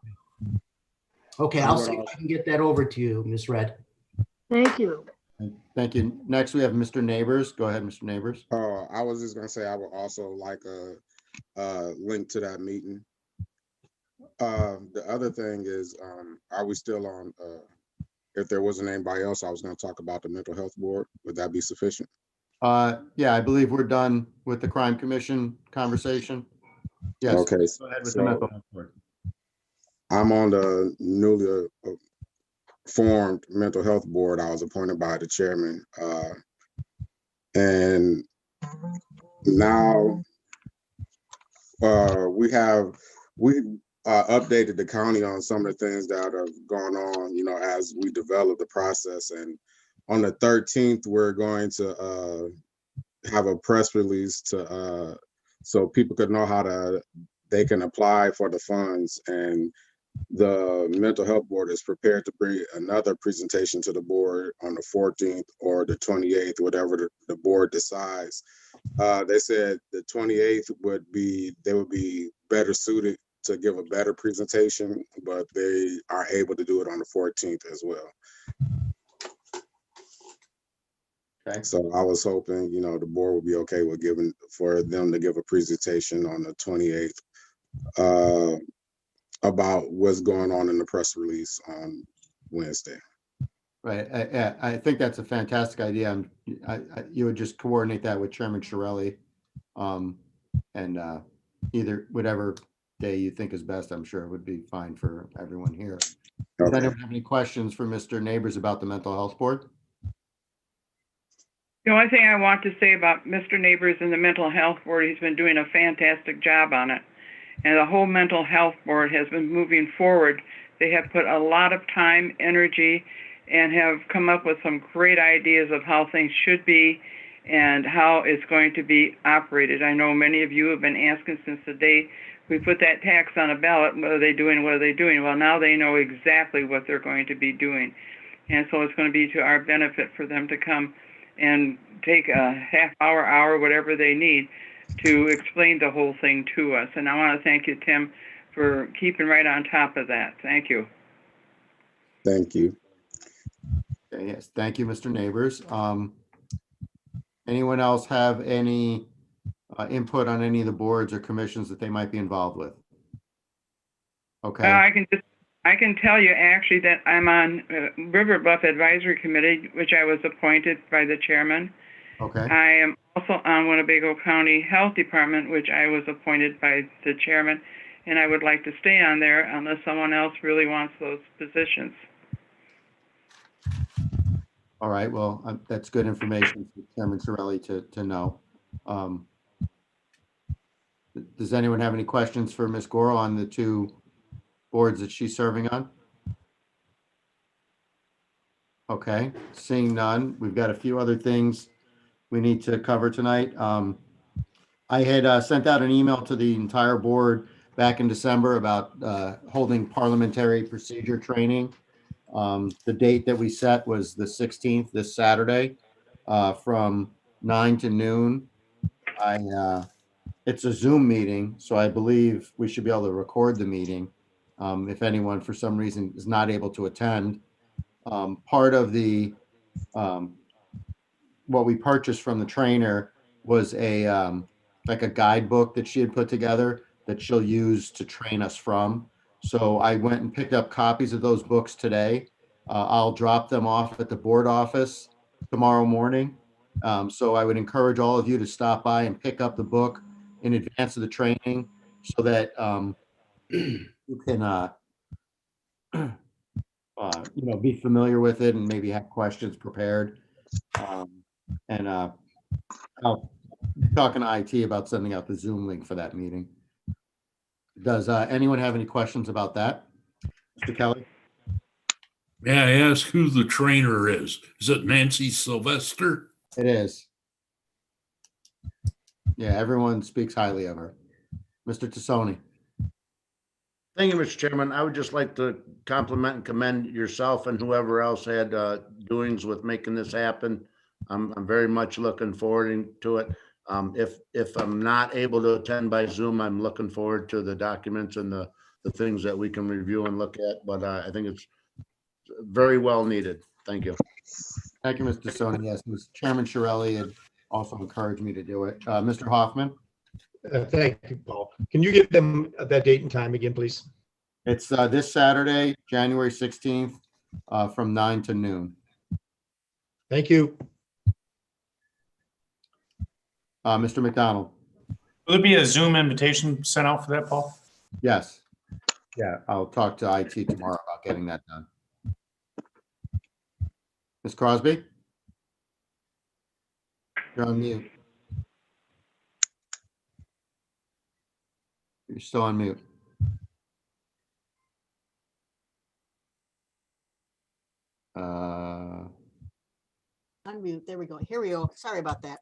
Okay, I'll see if I can get that over to you, Ms. Red.
Thank you.
Thank you. Next, we have Mr. Neighbors. Go ahead, Mr. Neighbors.
I was just gonna say I would also like a link to that meeting. The other thing is, are we still on? If there wasn't anybody else, I was going to talk about the mental health board. Would that be sufficient?
Yeah, I believe we're done with the Crime Commission conversation. Yes.
Okay.
Go ahead with the mental health board.
I'm on the newly formed mental health board. I was appointed by the chairman, and now we updated the county on some of the things that have gone on, as we develop the process. And on the 13th, we're going to have a press release to so people could know they can apply for the funds. And the mental health board is prepared to bring another presentation to the board on the 14th or the 28th, whatever the board decides. They said the 28th would be better suited to give a better presentation, but they are able to do it on the 14th as well.
Okay.
So I was hoping, you know, the board would be okay with giving, for them to give a presentation on the 28th about what's going on in the press release on Wednesday.
Right. I think that's a fantastic idea. You would just coordinate that with Chairman Shirelli. And either whatever day you think is best, I'm sure it would be fine for everyone here. Does
Okay.
anyone have any questions for Mr. Neighbors about the Mental Health Board?
The only thing I want to say about Mr. Neighbors and the Mental Health Board, he's been doing a fantastic job on it. And the whole Mental Health Board has been moving forward. They have put a lot of time, energy, and have come up with some great ideas of how things should be and how it's going to be operated. I know many of you have been asking since the day we put that tax on a ballot, what are they doing, what are they doing? Well, now they know exactly what they're going to be doing. And so it's going to be to our benefit for them to come and take a half hour, whatever they need to explain the whole thing to us. And I want to thank you, Tim, for keeping right on top of that. Thank you.
Thank you.
Okay, yes, thank you, Mr. Neighbors. Anyone else have any input on any of the boards or commissions that they might be involved with? Okay.
I can tell you actually that I'm on River Bluff Advisory Committee, which I was appointed by the chairman.
Okay.
I am also on Winnebago County Health Department, which I was appointed by the chairman, and I would like to stay on there unless someone else really wants those positions.
All right, well, that's good information for Chairman Sorelli to know. Does anyone have any questions for Ms. Goro on the two boards that she's serving on? Okay, seeing none, we've got a few other things we need to cover tonight. I had sent out an email to the entire board back in December about holding parliamentary procedure training. The date that we set was the 16th, this Saturday, from 9 to noon. It's a Zoom meeting, so I believe we should be able to record the meeting if anyone for some reason is not able to attend. Part of the what we purchased from the trainer was a like a guidebook that she had put together that she'll use to train us from. So I went and picked up copies of those books today. I'll drop them off at the board office tomorrow morning. So I would encourage all of you to stop by and pick up the book in advance of the training so that you can be familiar with it and maybe have questions prepared. I'll be talking to IT about sending out the Zoom link for that meeting. Does anyone have any questions about that? Mr. Kelly?
May I ask who the trainer is? Is it Nancy Sylvester?
It is. Yeah, everyone speaks highly of her. Mr. Tassoni?
Thank you, Mr. Chairman. I would just like to compliment and commend yourself and whoever else had doings with making this happen. I'm very much looking forward to it. If I'm not able to attend by Zoom, I'm looking forward to the documents and the things that we can review and look at. But I think it's very well needed. Thank you.
Thank you, Mr. Tassoni. Yes, Chairman Shirelli had also encouraged me to do it. Mr. Hoffman?
Thank you, Paul. Can you give them that date and time again, please?
It's this Saturday, January 16th, from 9 to noon.
Thank you.
Mr. McDonald?
Will there be a Zoom invitation sent out for that, Paul?
Yes. Yeah, I'll talk to IT tomorrow about getting that done. Ms. Crosby? You're on mute. You're still on mute.
Unmute. There we go. Here we go. Sorry about that.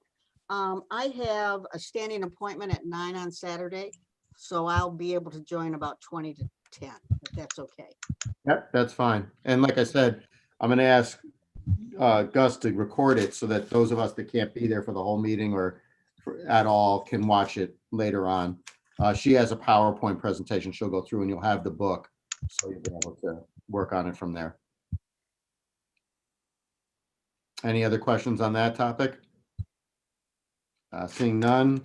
I have a standing appointment at 9 on Saturday, so I'll be able to join about 20 to 10, if that's okay.
Yep, that's fine. And like I said, I'm going to ask Gus to record it so that those of us that can't be there for the whole meeting or at all can watch it later on. She has a PowerPoint presentation she'll go through and you'll have the book, so you'll be able to work on it from there. Any other questions on that topic? Seeing none.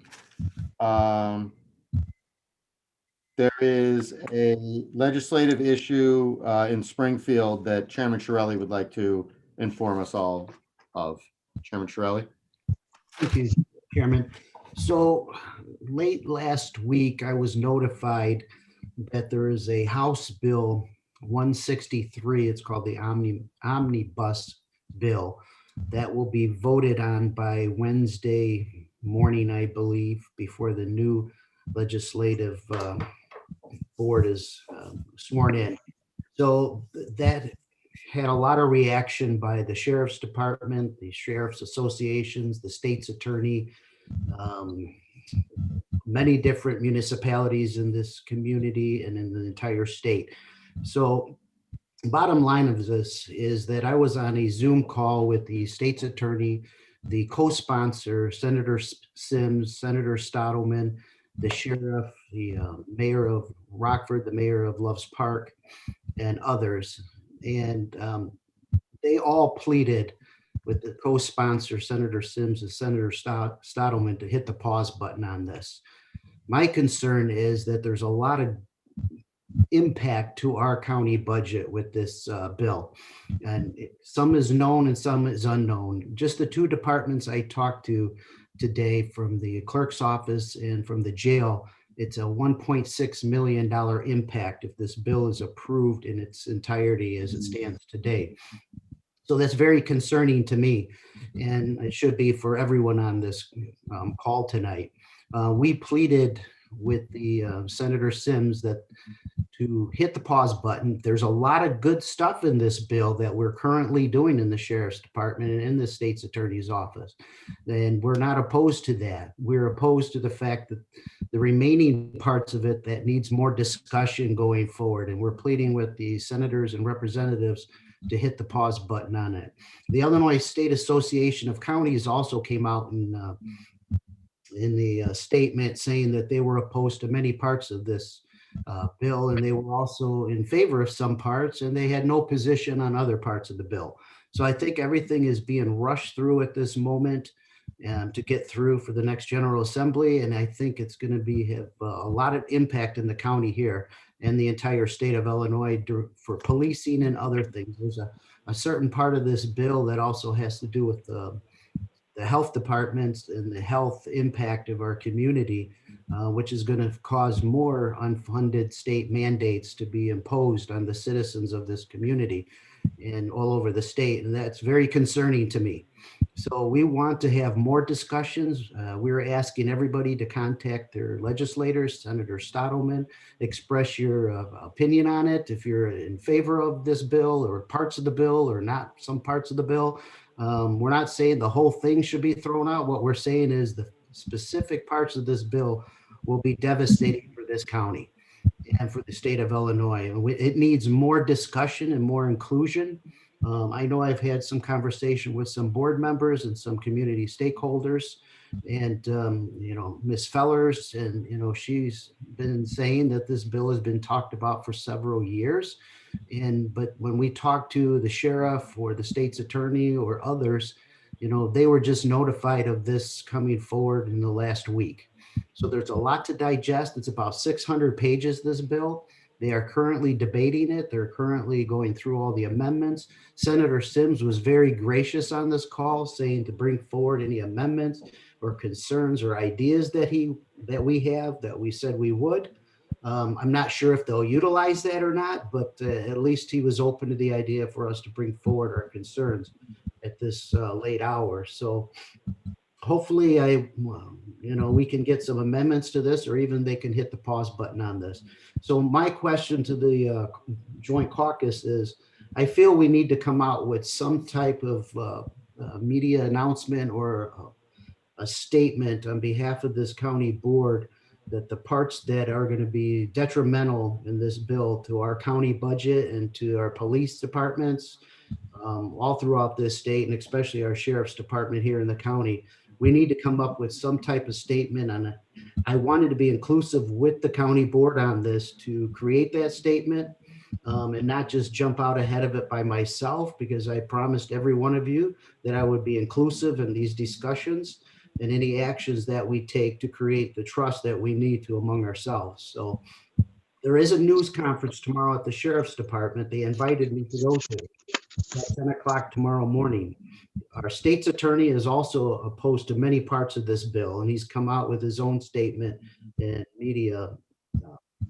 There is a legislative issue in Springfield that Chairman Shirelli would like to inform us all of. Chairman Shirelli?
Thank you, Chairman. So late last week, I was notified that there is a House Bill 163, it's called the Omnibus Bill, that will be voted on by Wednesday morning, I believe, before the new legislative board is sworn in. So that had a lot of reaction by the sheriff's department, the sheriff's associations, the state's attorney, many different municipalities in this community and in the entire state. So bottom line of this is that I was on a Zoom call with the state's attorney, the co-sponsor, Senator Sims, Senator Stottleman, the sheriff, the mayor of Rockford, the mayor of Loves Park, and others. And they all pleaded with the co-sponsor, Senator Sims and Senator Stottleman, to hit the pause button on this. My concern is that there's a lot of impact to our county budget with this bill. And some is known and some is unknown. Just the two departments I talked to today from the clerk's office and from the jail, it's a $1.6 million impact if this bill is approved in its entirety as it stands today. So that's very concerning to me, and it should be for everyone on this call tonight. We pleaded with the Senator Sims that to hit the pause button. There's a lot of good stuff in this bill that we're currently doing in the sheriff's department and in the state's attorney's office. And we're not opposed to that. We're opposed to the fact that the remaining parts of it that needs more discussion going forward. And we're pleading with the senators and representatives to hit the pause button on it. The Illinois State Association of Counties also came out in the statement saying that they were opposed to many parts of this bill, and they were also in favor of some parts, and they had no position on other parts of the bill. So I think everything is being rushed through at this moment to get through for the next General Assembly, and I think it's going to have a lot of impact in the county here and the entire state of Illinois for policing and other things. There's a certain part of this bill that also has to do with the health departments and the health impact of our community, which is going to cause more unfunded state mandates to be imposed on the citizens of this community and all over the state. And that's very concerning to me. So we want to have more discussions. We're asking everybody to contact their legislators, Senator Stottleman, express your opinion on it. If you're in favor of this bill or parts of the bill or not some parts of the bill. We're not saying the whole thing should be thrown out. What we're saying is the specific parts of this bill will be devastating for this county and for the state of Illinois. And it needs more discussion and more inclusion. I know I've had some conversation with some board members and some community stakeholders, and Ms. Fellers, and she's been saying that this bill has been talked about for several years. But when we talk to the sheriff or the state's attorney or others, they were just notified of this coming forward in the last week. So there's a lot to digest. It's about 600 pages, this bill. They are currently debating it. They're currently going through all the amendments. Senator Sims was very gracious on this call, saying to bring forward any amendments or concerns or ideas that we said we would. I'm not sure if they'll utilize that or not, but at least he was open to the idea for us to bring forward our concerns at this late hour. So hopefully we can get some amendments to this, or even they can hit the pause button on this. So my question to the joint caucus is, I feel we need to come out with some type of media announcement or a statement on behalf of this county board that the parts that are going to be detrimental in this bill to our county budget and to our police departments all throughout this state, and especially our sheriff's department here in the county, we need to come up with some type of statement on it. I wanted to be inclusive with the county board on this to create that statement. and not just jump out ahead of it by myself, because I promised every one of you that I would be inclusive in these discussions and any actions that we take to create the trust that we need to among ourselves. So there is a news conference tomorrow at the Sheriff's Department. They invited me to go to it at 10 o'clock tomorrow morning. Our state's attorney is also opposed to many parts of this bill, and he's come out with his own statement and media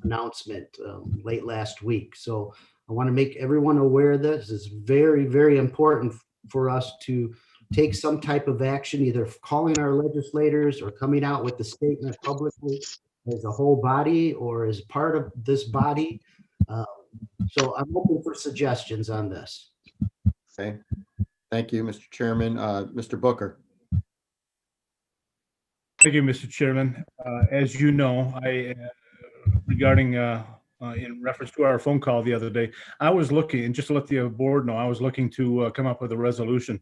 announcement late last week. So I want to make everyone aware of this. It's very, very important for us to take some type of action, either calling our legislators or coming out with the statement publicly as a whole body or as part of this body. So I'm looking for suggestions on this.
Okay. Thank you, Mr. Chairman. Mr. Booker.
Thank you, Mr. Chairman. As you know, regarding in reference to our phone call the other day, I was looking, and just to let the board know, I was looking to come up with a resolution,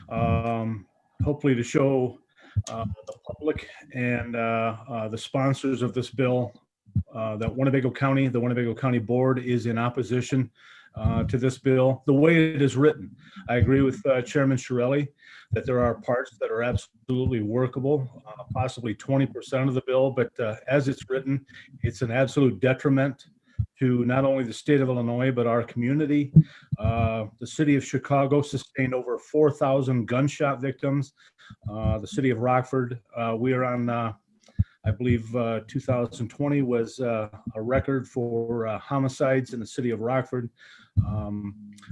hopefully to show the public and the sponsors of this bill that the Winnebago County Board is in opposition to this bill, the way it is written. I agree with Chairman Shirelli that there are parts that are absolutely workable, possibly 20% of the bill, but as it's written, it's an absolute detriment to not only the state of Illinois, but our community. The city of Chicago sustained over 4,000 gunshot victims. The city of Rockford, we are on, I believe 2020 was a record for homicides in the city of Rockford.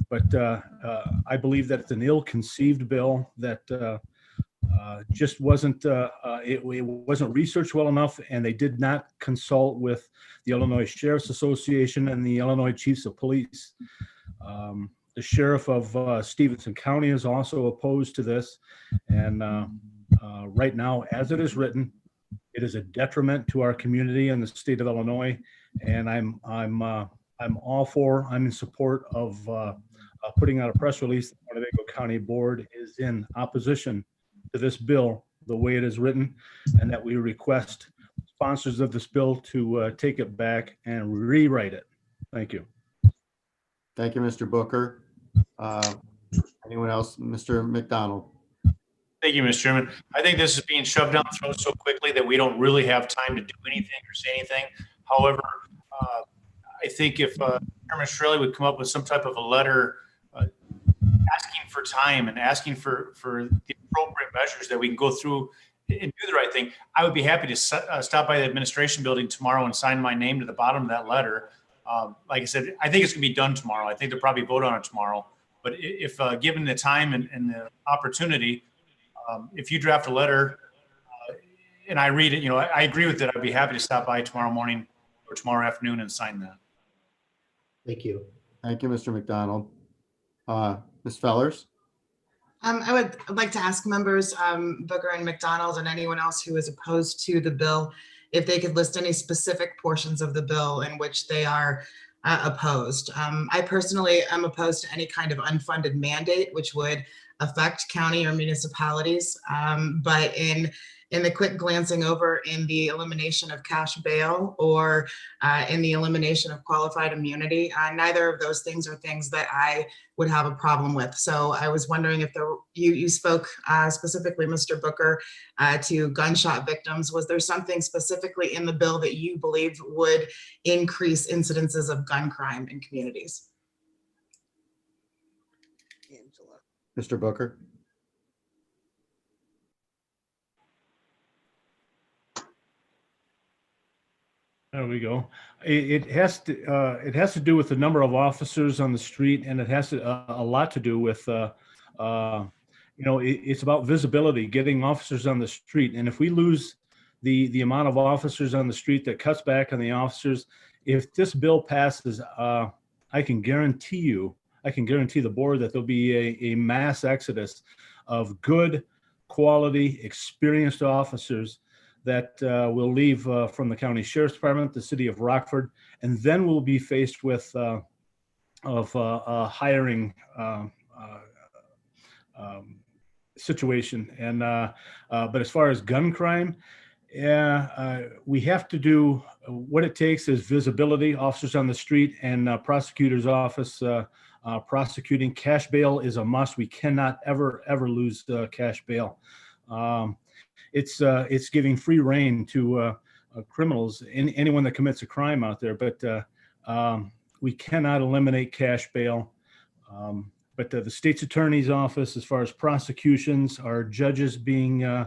But I believe that it's an ill-conceived bill that just wasn't, it wasn't researched well enough, and they did not consult with the Illinois Sheriff's Association and the Illinois Chiefs of Police. The sheriff of Stevenson County is also opposed to this, and right now, as it is written, it is a detriment to our community and the state of Illinois, and I'm in support of putting out a press release. The Winnebago County Board is in opposition to this bill, the way it is written, and that we request sponsors of this bill to take it back and rewrite it. Thank you.
Thank you, Mr. Booker. Anyone else? Mr. McDonald.
Thank you, Mr. Chairman. I think this is being shoved down throat so quickly that we don't really have time to do anything or say anything. However, I think if Chairman Shirley would come up with some type of a letter asking for time and asking for the appropriate measures that we can go through and do the right thing, I would be happy to stop by the administration building tomorrow and sign my name to the bottom of that letter. Like I said, I think it's going to be done tomorrow. I think they'll probably vote on it tomorrow. But if given the time and the opportunity, if you draft a letter and I read it, I agree with it. I'd be happy to stop by tomorrow morning or tomorrow afternoon and sign that.
Thank you.
Thank you, Mr. McDonald. Ms. Fellers?
I would like to ask members, Booker and McDonald and anyone else who is opposed to the bill, if they could list any specific portions of the bill in which they are opposed. I personally am opposed to any kind of unfunded mandate, which would affect county or municipalities. But in the quick glancing over in the elimination of cash bail or in the elimination of qualified immunity, neither of those things are things that I would have a problem with. So I was wondering if you spoke specifically, Mr. Booker, to gunshot victims. Was there something specifically in the bill that you believe would increase incidences of gun crime in communities?
Mr. Booker?
There we go. It has to do with the number of officers on the street, and it has a lot to do with it's about visibility, getting officers on the street. And if we lose the amount of officers on the street, that cuts back on the officers. If this bill passes, I can guarantee the board that there'll be a mass exodus of good quality, experienced officers that will leave from the county sheriff's department, the city of Rockford, and then we'll be faced with hiring situation. And but as far as gun crime, Yeah, we have to do, what it takes is visibility, officers on the street, and prosecutor's office prosecuting. Cash bail is a must. We cannot ever lose cash bail. It's giving free rein to criminals, anyone that commits a crime out there, but we cannot eliminate cash bail. But the state's attorney's office, as far as prosecutions, our judges being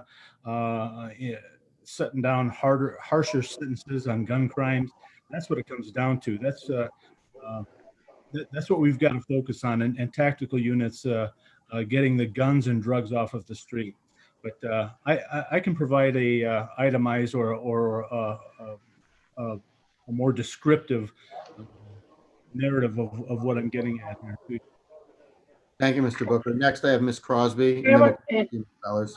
setting down harsher sentences on gun crimes. That's what it comes down to. That's what we've got to focus on, and tactical units getting the guns and drugs off of the street. But I can provide a itemized or a more descriptive narrative of what I'm getting at here.
Thank you, Mr. Booker. Next, I have Ms. Crosby. And then we'll continue, fellas.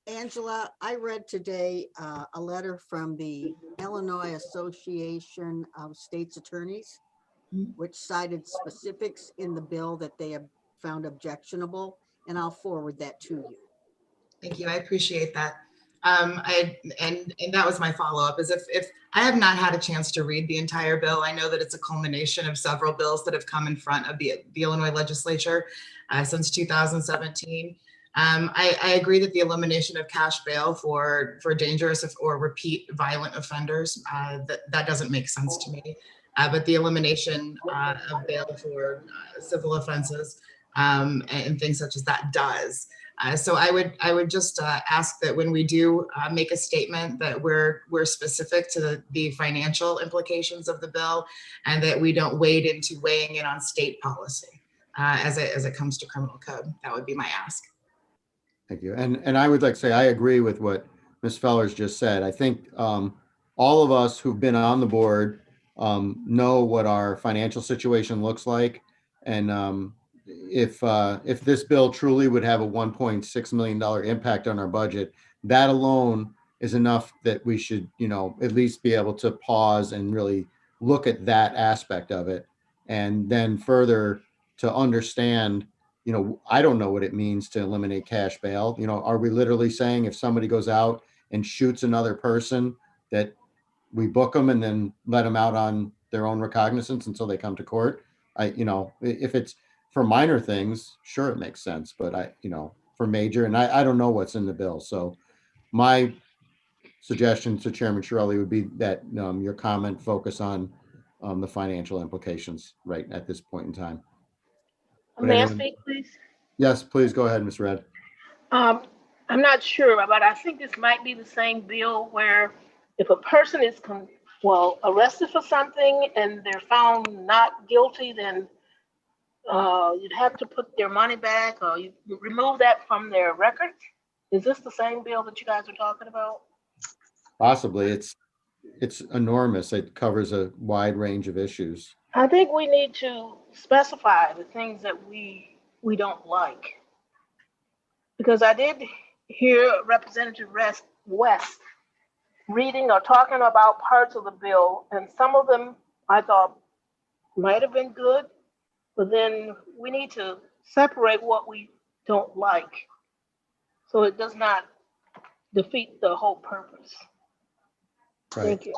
Angela, I read today a letter from the Illinois Association of States Attorneys, which cited specifics in the bill that they have found objectionable, and I'll forward that to you.
Thank you. I appreciate that. And that was my follow-up, is if I have not had a chance to read the entire bill. I know that it's a culmination of several bills that have come in front of the Illinois legislature since 2017. I agree that the elimination of cash bail for dangerous or repeat violent offenders, that doesn't make sense to me. But the elimination of bail for civil offenses and things such as that does. So I would just ask that when we do make a statement, that we're specific to the financial implications of the bill, and that we don't wade into weighing in on state policy as it comes to criminal code. That would be my ask.
Thank you. And I would like to say, I agree with what Ms. Fellers just said. I think all of us who've been on the board know what our financial situation looks like. And if this bill truly would have a $1.6 million impact on our budget, that alone is enough that we should, at least be able to pause and really look at that aspect of it. And then further to understand, I don't know what it means to eliminate cash bail. Are we literally saying if somebody goes out and shoots another person that we book them and then let them out on their own recognizance until they come to court? If it's for minor things, sure, it makes sense. But for major, and I don't know what's in the bill. So my suggestion to Chairman Shirelli would be that your comment focus on the financial implications right at this point in time.
May I speak, please?
Yes, please go ahead, Ms. Red.
I'm not sure, but I think this might be the same bill where if a person is arrested for something and they're found not guilty, then you'd have to put their money back, or you remove that from their record. Is this the same bill that you guys are talking about?
Possibly. It's enormous. It covers a wide range of issues.
I think we need to specify the things that we don't like. Because I did hear Representative West reading or talking about parts of the bill, and some of them I thought might have been good, but then we need to separate what we don't like so it does not defeat the whole purpose.
Right.
Thank you.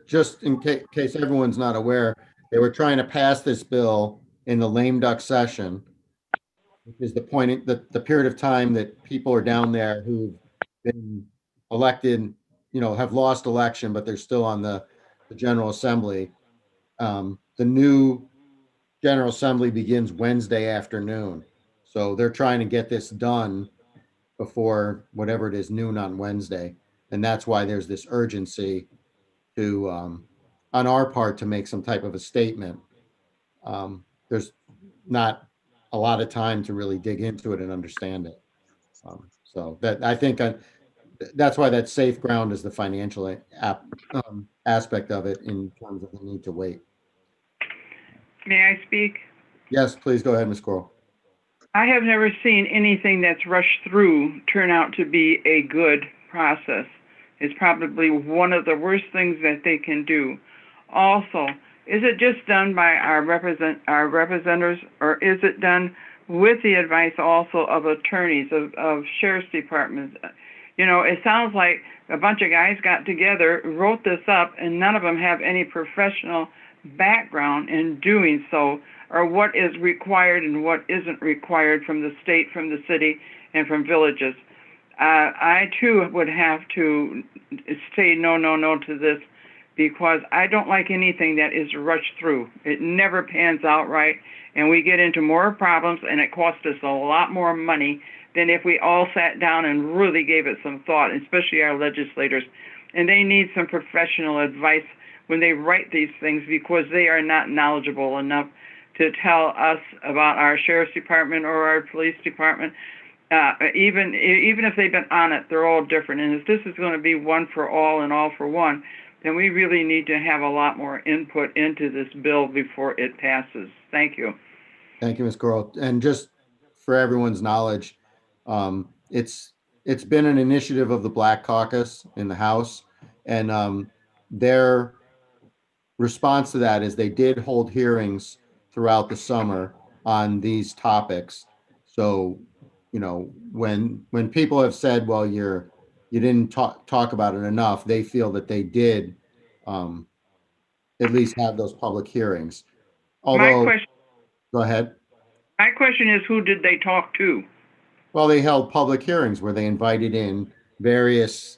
Just in case everyone's not aware, they were trying to pass this bill in the lame duck session, which is the period of time that people are down there who've been elected, have lost election, but they're still on the General Assembly. The new General Assembly begins Wednesday afternoon. So they're trying to get this done before whatever it is, noon on Wednesday. And that's why there's this urgency to, on our part, to make some type of a statement. There's not a lot of time to really dig into it and understand it. So that I think that's why that safe ground is the financial aspect of it in terms of the need to wait.
May I speak?
Yes, please go ahead, Ms. Corll.
I have never seen anything that's rushed through turn out to be a good process. It's probably one of the worst things that they can do. Also, is it just done by our representatives, or is it done with the advice also of attorneys, of sheriff's departments? You know, it sounds like a bunch of guys got together, wrote this up, and none of them have any professional background in doing so, or what is required and what isn't required from the state, from the city, and from villages. I too would have to say no to this, because I don't like anything that is rushed through. It never pans out right, and we get into more problems, and it costs us a lot more money than if we all sat down and really gave it some thought, especially our legislators. And they need some professional advice when they write these things, because they are not knowledgeable enough to tell us about our sheriff's department or our police department. Even if they've been on it, they're all different. And if this is going to be one for all and all for one, then we really need to have a lot more input into this bill before it passes. Thank you.
Thank you, Ms. Corl. And just for everyone's knowledge, it's been an initiative of the Black Caucus in the House, and their response to that is they did hold hearings throughout the summer on these topics. So, you know, when people have said, well, you didn't talk about it enough, they feel that they did at least have those public hearings. Although, go ahead.
My question is, who did they talk to?
Well, they held public hearings where they invited in various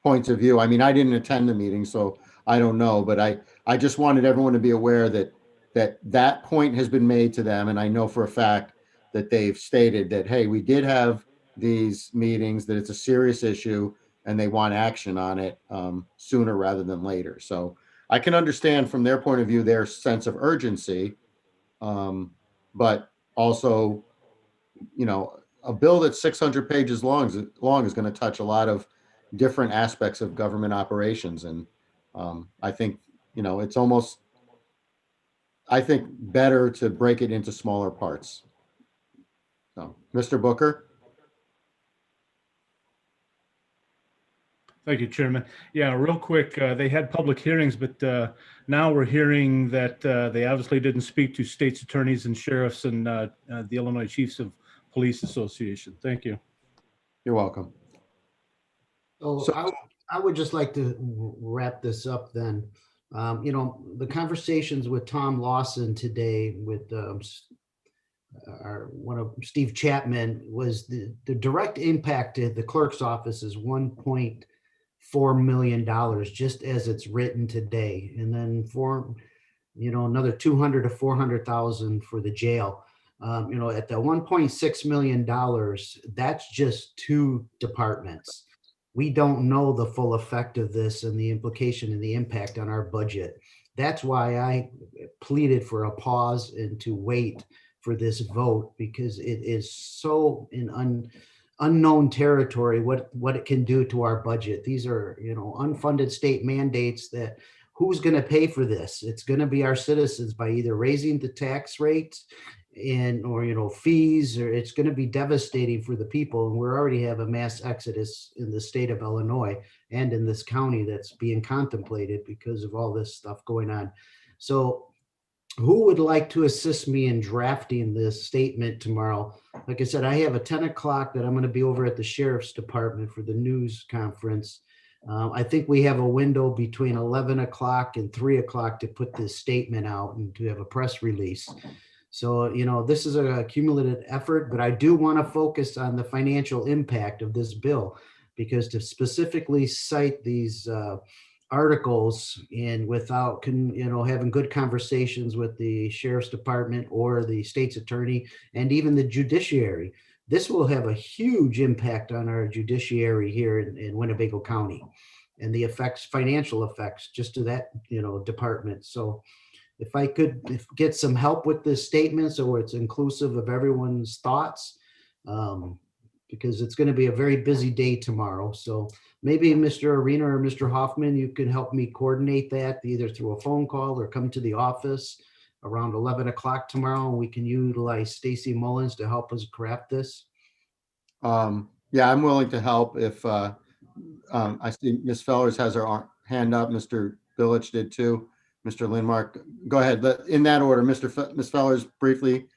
points of view. I mean, I didn't attend the meeting, so I don't know, but I just wanted everyone to be aware that that point has been made to them, and I know for a fact that they've stated that, hey, we did have these meetings, that it's a serious issue, and they want action on it sooner rather than later. So I can understand from their point of view their sense of urgency, but also, you know, a bill that's 600 pages long is going to touch a lot of different aspects of government operations, and I think, you know, it's almost, I think, better to break it into smaller parts. So, Mr. Booker.
Thank you, Chairman. Yeah, real quick, they had public hearings, but now we're hearing that they obviously didn't speak to state's attorneys and sheriffs and the Illinois Chiefs of Police Association. Thank you.
You're welcome.
So I would just like to wrap this up then. You know, the conversations with Tom Lawson today with one of Steve Chapman was the direct impact to the clerk's office is $1.4 million, just as it's written today. And then for, you know, another 200 to 400,000 for the jail. You know, at the $1.6 million, that's just two departments. We don't know the full effect of this and the implication and the impact on our budget. That's why I pleaded for a pause and to wait for this vote, because it is so in unknown territory what it can do to our budget. These are, you know, unfunded state mandates that who's going to pay for this? It's going to be our citizens by either raising the tax rates or, you know, fees, or it's going to be devastating for the people. And we already have a mass exodus in the state of Illinois and in this county that's being contemplated because of all this stuff going on. So who would like to assist me in drafting this statement tomorrow? Like I said, I have a 10 o'clock that I'm going to be over at the Sheriff's Department for the news conference. I think we have a window between 11 o'clock and 3 o'clock to put this statement out and to have a press release. So, you know, this is a cumulative effort, but I do want to focus on the financial impact of this bill, because to specifically cite these articles and without, you know, having good conversations with the Sheriff's Department or the state's attorney and even the judiciary, this will have a huge impact on our judiciary here in Winnebago County and the effects, financial effects, just to that, you know, department. So if I could get some help with this statement so it's inclusive of everyone's thoughts, because it's going to be a very busy day tomorrow. So maybe Mr. Arena or Mr. Hoffman, you can help me coordinate that either through a phone call or come to the office around 11 o'clock tomorrow, and we can utilize Stacy Mullins to help us craft this.
Yeah, I'm willing to help. If I see Ms. Fellers has her hand up, Mr. Billich did too. Mr. Lindmark, go ahead. In that order, Ms. Fellers, briefly.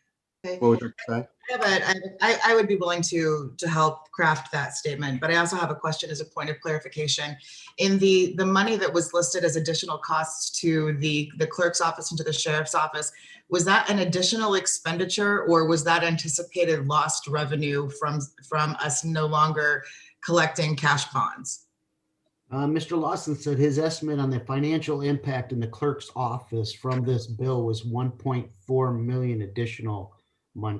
Okay.
What would you say?
Yeah, but I would be willing to help craft that statement, but I also have a question as a point of clarification. In the money that was listed as additional costs to the clerk's office and to the sheriff's office, was that an additional expenditure or was that anticipated lost revenue from us no longer collecting cash bonds?
Mr. Lawson said his estimate on the financial impact in the clerk's office from this bill was 1.4 million additional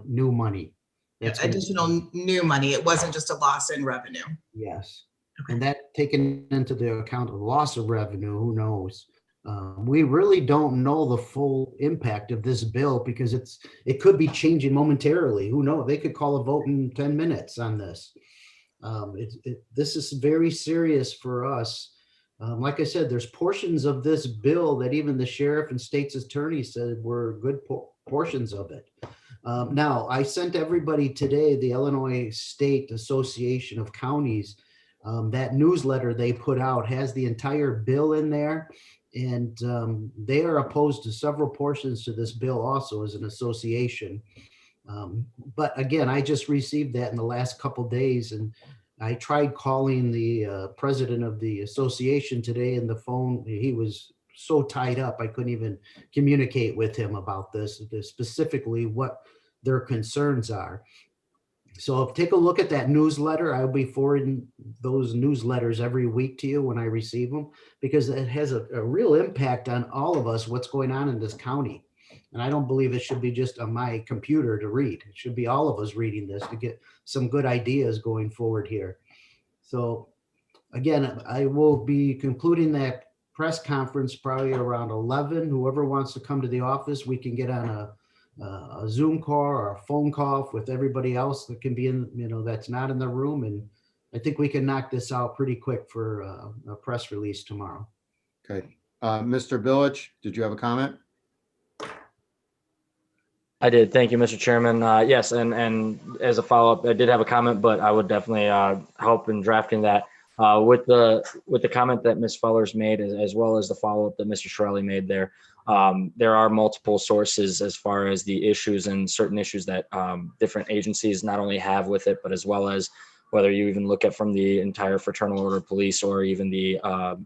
new money. That's gonna-
Additional new money. It wasn't just a loss in revenue.
Yes. And that taken into the account of loss of revenue, who knows? We really don't know the full impact of this bill because it could be changing momentarily. Who knows? They could call a vote in 10 minutes on this. This is very serious for us. Like I said, there's portions of this bill that even the sheriff and state's attorney said were good portions of it. Now, I sent everybody today, the Illinois State Association of Counties, that newsletter they put out has the entire bill in there. And they are opposed to several portions to this bill also as an association. But again, I just received that in the last couple of days, and I tried calling the president of the association today, and the phone, he was so tied up, I couldn't even communicate with him about this, specifically what their concerns are. So take a look at that newsletter. I'll be forwarding those newsletters every week to you when I receive them, because it has a real impact on all of us, what's going on in this county. And I don't believe it should be just on my computer to read. It should be all of us reading this to get some good ideas going forward here. So again, I will be concluding that press conference probably around 11. Whoever wants to come to the office, we can get on a Zoom call or a phone call with everybody else that can be in, that's not in the room. And I think we can knock this out pretty quick for a press release tomorrow.
Okay. Mr. Billich, did you have a comment?
I did. Thank you, Mr. Chairman. Yes, and as a follow-up, I did have a comment, but I would definitely help in drafting that. With the comment that Ms. Fellers made, as well as the follow-up that Mr. Shirelli made there, there are multiple sources as far as the issues and certain issues that different agencies not only have with it, but as well as whether you even look at from the entire Fraternal Order of Police or even the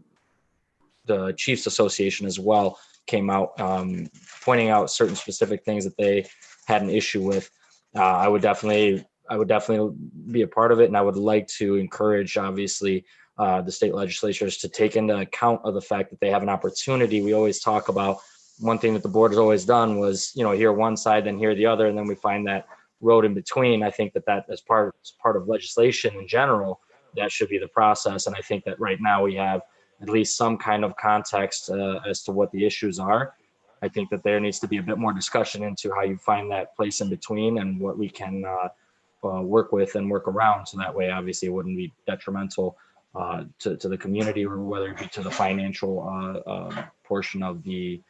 Chiefs Association as well came out pointing out certain specific things that they had an issue with. I would definitely be a part of it, and I would like to encourage, obviously, the state legislatures to take into account of the fact that they have an opportunity. We always talk about one thing that the board has always done was, hear one side, then hear the other, and then we find that road in between. I think that as part of legislation in general, that should be the process. And I think that right now we have at least some kind of context as to what the issues are. I think that there needs to be a bit more discussion into how you find that place in between and what we can work with and work around. So that way, obviously, it wouldn't be detrimental to the community, or whether it be to the financial portion of the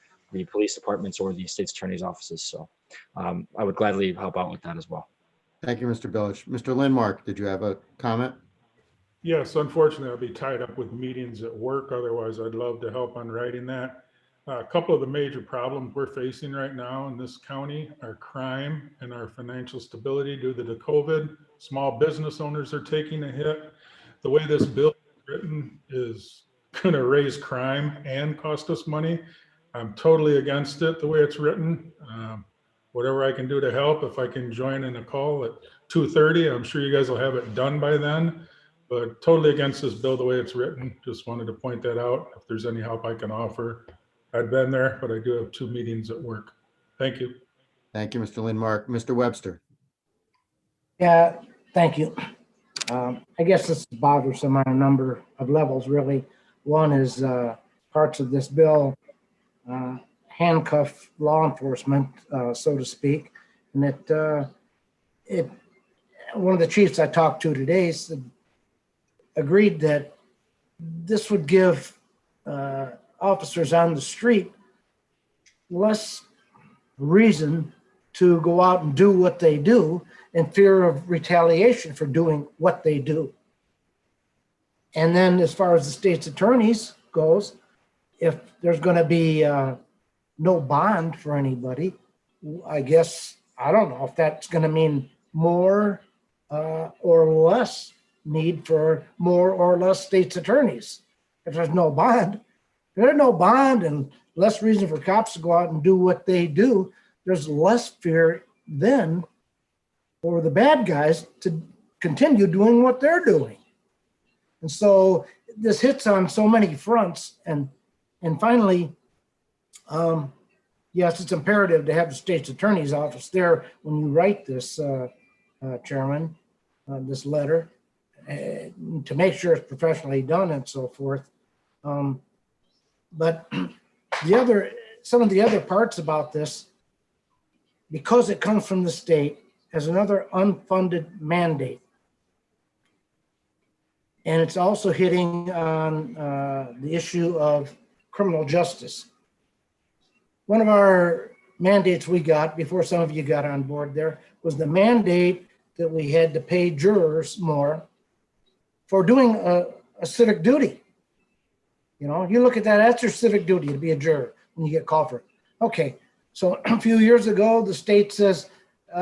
police departments or the state's attorney's offices. So I would gladly help out with that as well.
Thank you, Mr. Billich. Mr. Lindmark, did you have a comment?
Yes, unfortunately, I'll be tied up with meetings at work. Otherwise, I'd love to help on writing that. A couple of the major problems we're facing right now in this county are crime and our financial stability due to the COVID. Small business owners are taking a hit. The way this bill is written is going to raise crime and cost us money. I'm totally against it the way it's written. Whatever I can do to help, if I can join in a call at 2:30, I'm sure you guys will have it done by then. But totally against this bill the way it's written. Just wanted to point that out. If there's any help I can offer, I've been there, but I do have 2 meetings at work. Thank you.
Thank you, Mr. Lindmark. Mr. Webster.
Yeah, thank you. I guess this is bothersome on a number of levels, really. One is parts of this bill handcuff law enforcement, so to speak. And one of the chiefs I talked to today agreed that this would give officers on the street less reason to go out and do what they do in fear of retaliation for doing what they do. And then as far as the state's attorneys goes, if there's going to be no bond for anybody, I guess I don't know if that's going to mean more or less need for more or less state's attorneys. If there's no bond, and less reason for cops to go out and do what they do, there's less fear then for the bad guys to continue doing what they're doing. And so this hits on so many fronts. And finally, yes, it's imperative to have the state's attorney's office there when you write this, Chairman, this letter, to make sure it's professionally done and so forth. But some of the other parts about this, because it comes from the state, as another unfunded mandate. And it's also hitting on the issue of criminal justice. One of our mandates we got before some of you got on board there was the mandate that we had to pay jurors more for doing a civic duty. You know, you look at that, that's your civic duty to be a juror when you get called for it. Okay, so a few years ago, the state says,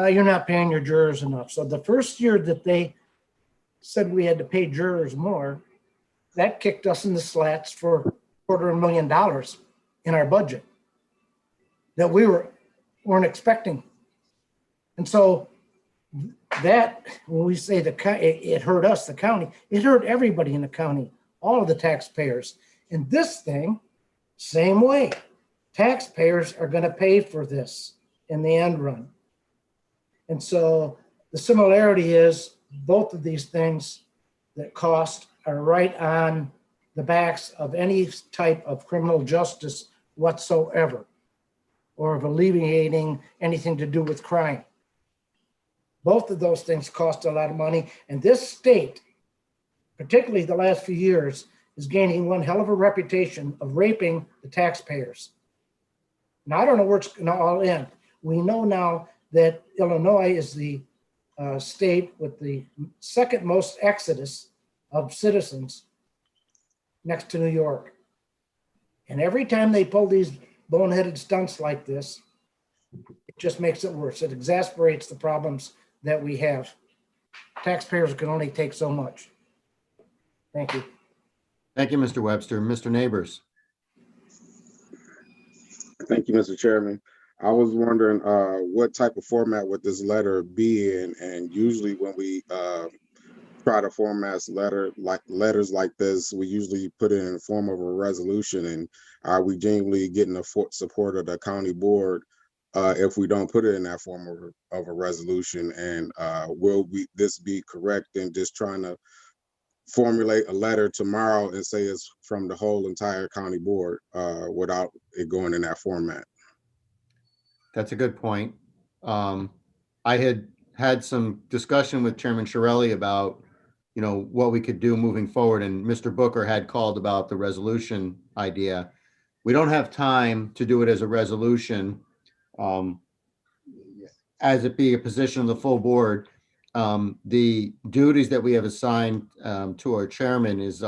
you're not paying your jurors enough. So the first year that they said we had to pay jurors more, that kicked us in the slats for $250,000 in our budget that we weren't expecting. And so that, when we say it hurt us, the county, it hurt everybody in the county, all of the taxpayers. And this thing, same way, taxpayers are going to pay for this in the end run. And so the similarity is both of these things that cost are right on the backs of any type of criminal justice whatsoever, or of alleviating anything to do with crime. Both of those things cost a lot of money. And this state, particularly the last few years, is gaining one hell of a reputation of raping the taxpayers. Now, I don't know where it's going to all end. We know now that Illinois is the state with the second most exodus of citizens next to New York. And every time they pull these boneheaded stunts like this, it just makes it worse. It exasperates the problems that we have. Taxpayers can only take so much. Thank you.
Thank you, Mr. Webster. Mr. Neighbors.
Thank you, Mr. Chairman. I was wondering what type of format would this letter be in? And usually when we try to format letters like this, we usually put it in the form of a resolution. And are we genuinely getting the support of the county board if we don't put it in that form of a resolution? And will this be correct in just trying to formulate a letter tomorrow and say it's from the whole entire county board without it going in that format?
That's a good point. I had some discussion with Chairman Shirelli about, what we could do moving forward. And Mr. Booker had called about the resolution idea. We don't have time to do it as a resolution, as it be a position of the full board. The duties that we have assigned to our chairman is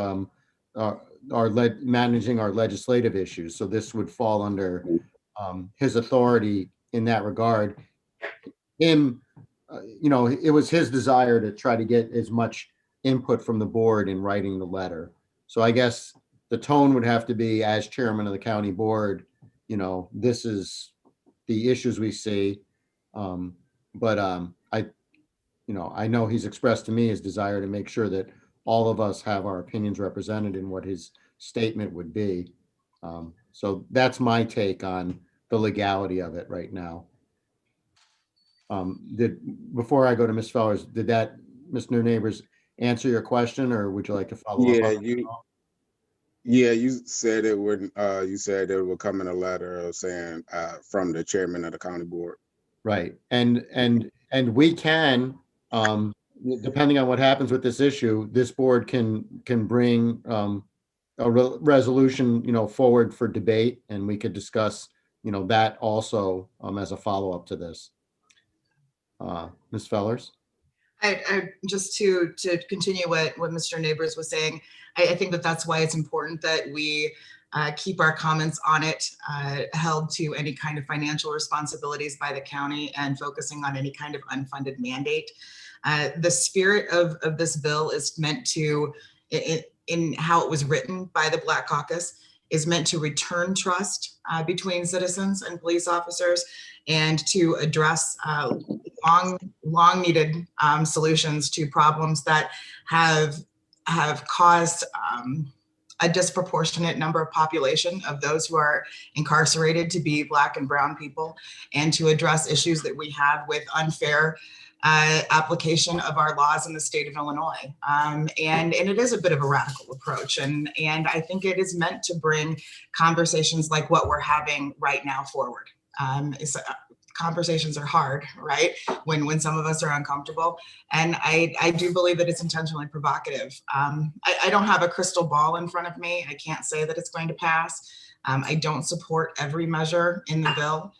managing our legislative issues. So this would fall under his authority in that regard. It was his desire to try to get as much input from the board in writing the letter. So I guess the tone would have to be, as chairman of the county board, this is the issues we see. I know he's expressed to me his desire to make sure that all of us have our opinions represented in what his statement would be. So that's my take on the legality of it right now. Before I go to Ms. Fellers, did that, Mr. Neighbors, answer your question, or would you like to follow up?
You said it would. You said it would come in a letter saying from the chairman of the county board.
Right, and we can, depending on what happens with this issue, this board can bring a resolution, forward for debate, and we could discuss, that also as a follow-up to this. Ms. Fellers?
I just to continue what Mr. Neighbors was saying, I think that's why it's important that we keep our comments on it held to any kind of financial responsibilities by the county and focusing on any kind of unfunded mandate. The spirit of this bill is meant to, in how it was written by the Black Caucus, is meant to return trust between citizens and police officers and to address long needed solutions to problems that have caused a disproportionate number of population of those who are incarcerated to be Black and brown people, and to address issues that we have with unfair application of our laws in the state of Illinois. And it is a bit of a radical approach. And I think it is meant to bring conversations like what we're having right now forward. Conversations are hard, right? When some of us are uncomfortable. And I do believe that it's intentionally provocative. I don't have a crystal ball in front of me. I can't say that it's going to pass. I don't support every measure in the bill.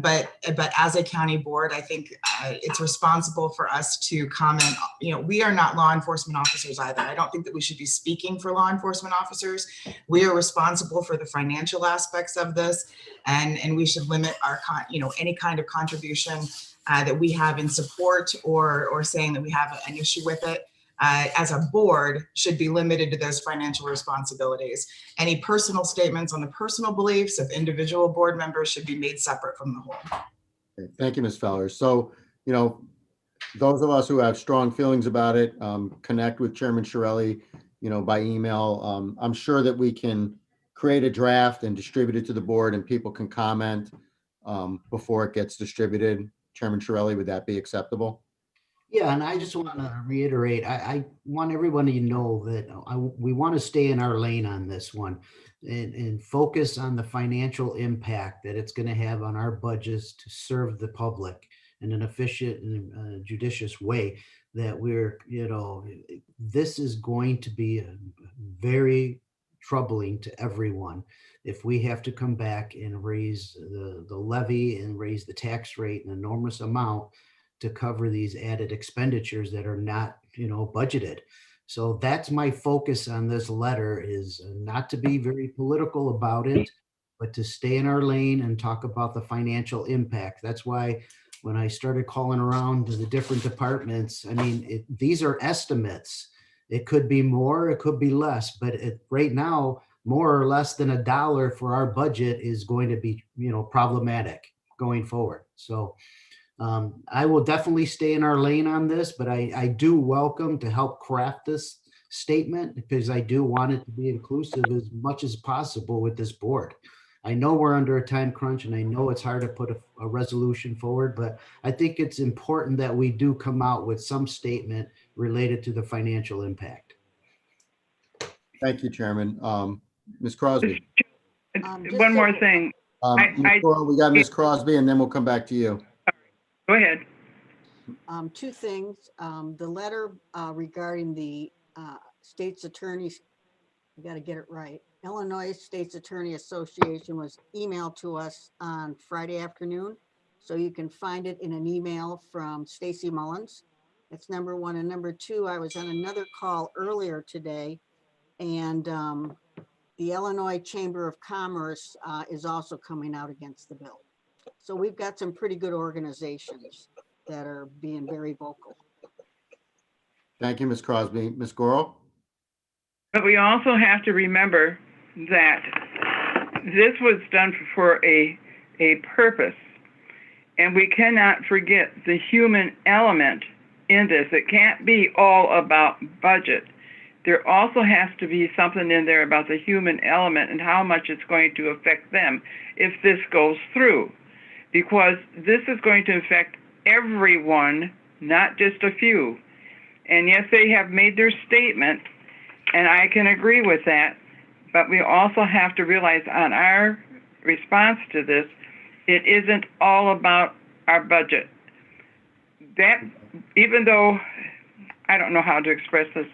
But as a county board, I think it's responsible for us to comment. You know, we are not law enforcement officers either. I don't think that we should be speaking for law enforcement officers. We are responsible for the financial aspects of this, and we should limit our, any kind of contribution that we have in support or saying that we have an issue with it. As a board should be limited to those financial responsibilities. Any personal statements on the personal beliefs of individual board members should be made separate from the whole.
Okay, thank you, Ms. Fellers. So, those of us who have strong feelings about it, connect with Chairman Shirelli, by email. I'm sure that we can create a draft and distribute it to the board and people can comment before it gets distributed. Chairman Shirelli, would that be acceptable?
Yeah, and I just want to reiterate, I want everyone to know that we want to stay in our lane on this one and focus on the financial impact that it's going to have on our budgets to serve the public in an efficient and judicious way. That this is going to be very troubling to everyone if we have to come back and raise the levy and raise the tax rate an enormous amount to cover these added expenditures that are not, budgeted. So that's my focus on this letter, is not to be very political about it, but to stay in our lane and talk about the financial impact. That's why when I started calling around to the different departments, these are estimates. It could be more, it could be less, but right now, more or less than $1 for our budget is going to be, problematic going forward. So I will definitely stay in our lane on this, but I do welcome to help craft this statement, because I do want it to be inclusive as much as possible with this board. I know we're under a time crunch and I know it's hard to put a resolution forward, but I think it's important that we do come out with some statement related to the financial impact.
Thank you, Chairman. Ms. Crosby.
One more thing.
We got Ms. Crosby and then we'll come back to you.
Go ahead.
Two things. The letter regarding the state's attorneys, I got to get it right. Illinois State's Attorney Association was emailed to us on Friday afternoon. So you can find it in an email from Stacy Mullins. That's number one. And number two, I was on another call earlier today, and the Illinois Chamber of Commerce is also coming out against the bill. So we've got some pretty good organizations that are being very vocal.
Thank you, Ms. Crosby. Ms. Goro?
But we also have to remember that this was done for a purpose. And we cannot forget the human element in this. It can't be all about budget. There also has to be something in there about the human element and how much it's going to affect them if this goes through. Because this is going to affect everyone, not just a few. And yes, they have made their statement, and I can agree with that, but we also have to realize on our response to this, it isn't all about our budget. That, even though, I don't know how to express this,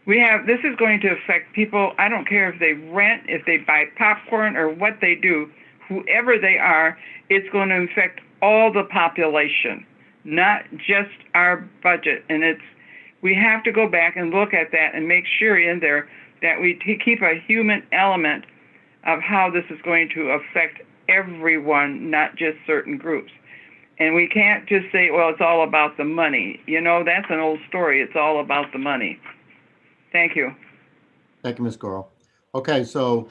this is going to affect people. I don't care if they rent, if they buy popcorn, or what they do, whoever they are, it's going to affect all the population, not just our budget. And we have to go back and look at that and make sure in there that we keep a human element of how this is going to affect everyone, not just certain groups. And we can't just say, well, it's all about the money. You know, that's an old story. It's all about the money. Thank you.
Thank you, Ms. Goro. Okay, so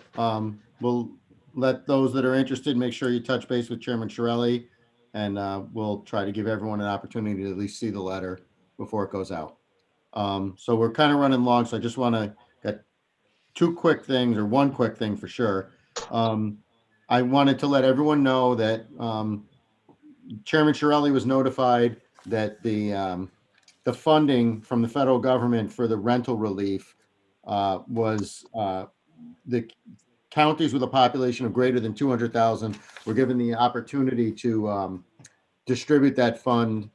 we'll let those that are interested make sure you touch base with Chairman Shirelli, and we'll try to give everyone an opportunity to at least see the letter before it goes out. So we're kind of running long, so I just want to get two quick things, or one quick thing for sure. I wanted to let everyone know that Chairman Shirelli was notified that the funding from the federal government for the rental relief was the counties with a population of greater than 200,000 were given the opportunity to distribute that fund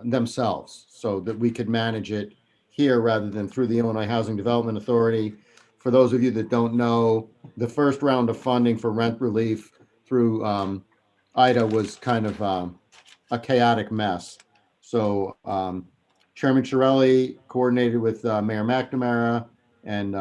themselves so that we could manage it here rather than through the Illinois Housing Development Authority. For those of you that don't know, the first round of funding for rent relief through IDA was kind of a chaotic mess. So Chairman Shirelli coordinated with Mayor McNamara, and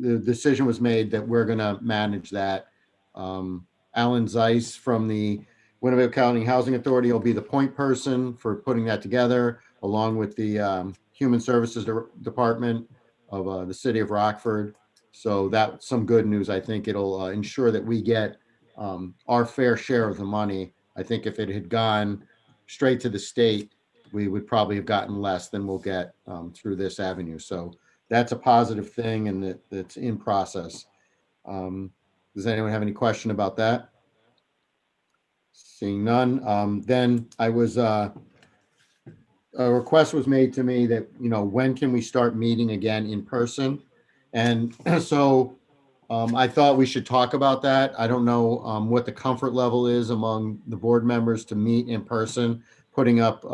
the decision was made that we're going to manage that. Alan Zeiss from the Winnebago County Housing Authority will be the point person for putting that together, along with the Human Services Department of the city of Rockford. So that's some good news. I think it'll ensure that we get our fair share of the money. I think if it had gone straight to the state, we would probably have gotten less than we'll get through this avenue. So that's a positive thing, and that's in process. Does anyone have any question about that? Seeing none, then I was, a request was made to me that, when can we start meeting again in person? And so I thought we should talk about that. I don't know what the comfort level is among the board members to meet in person, putting up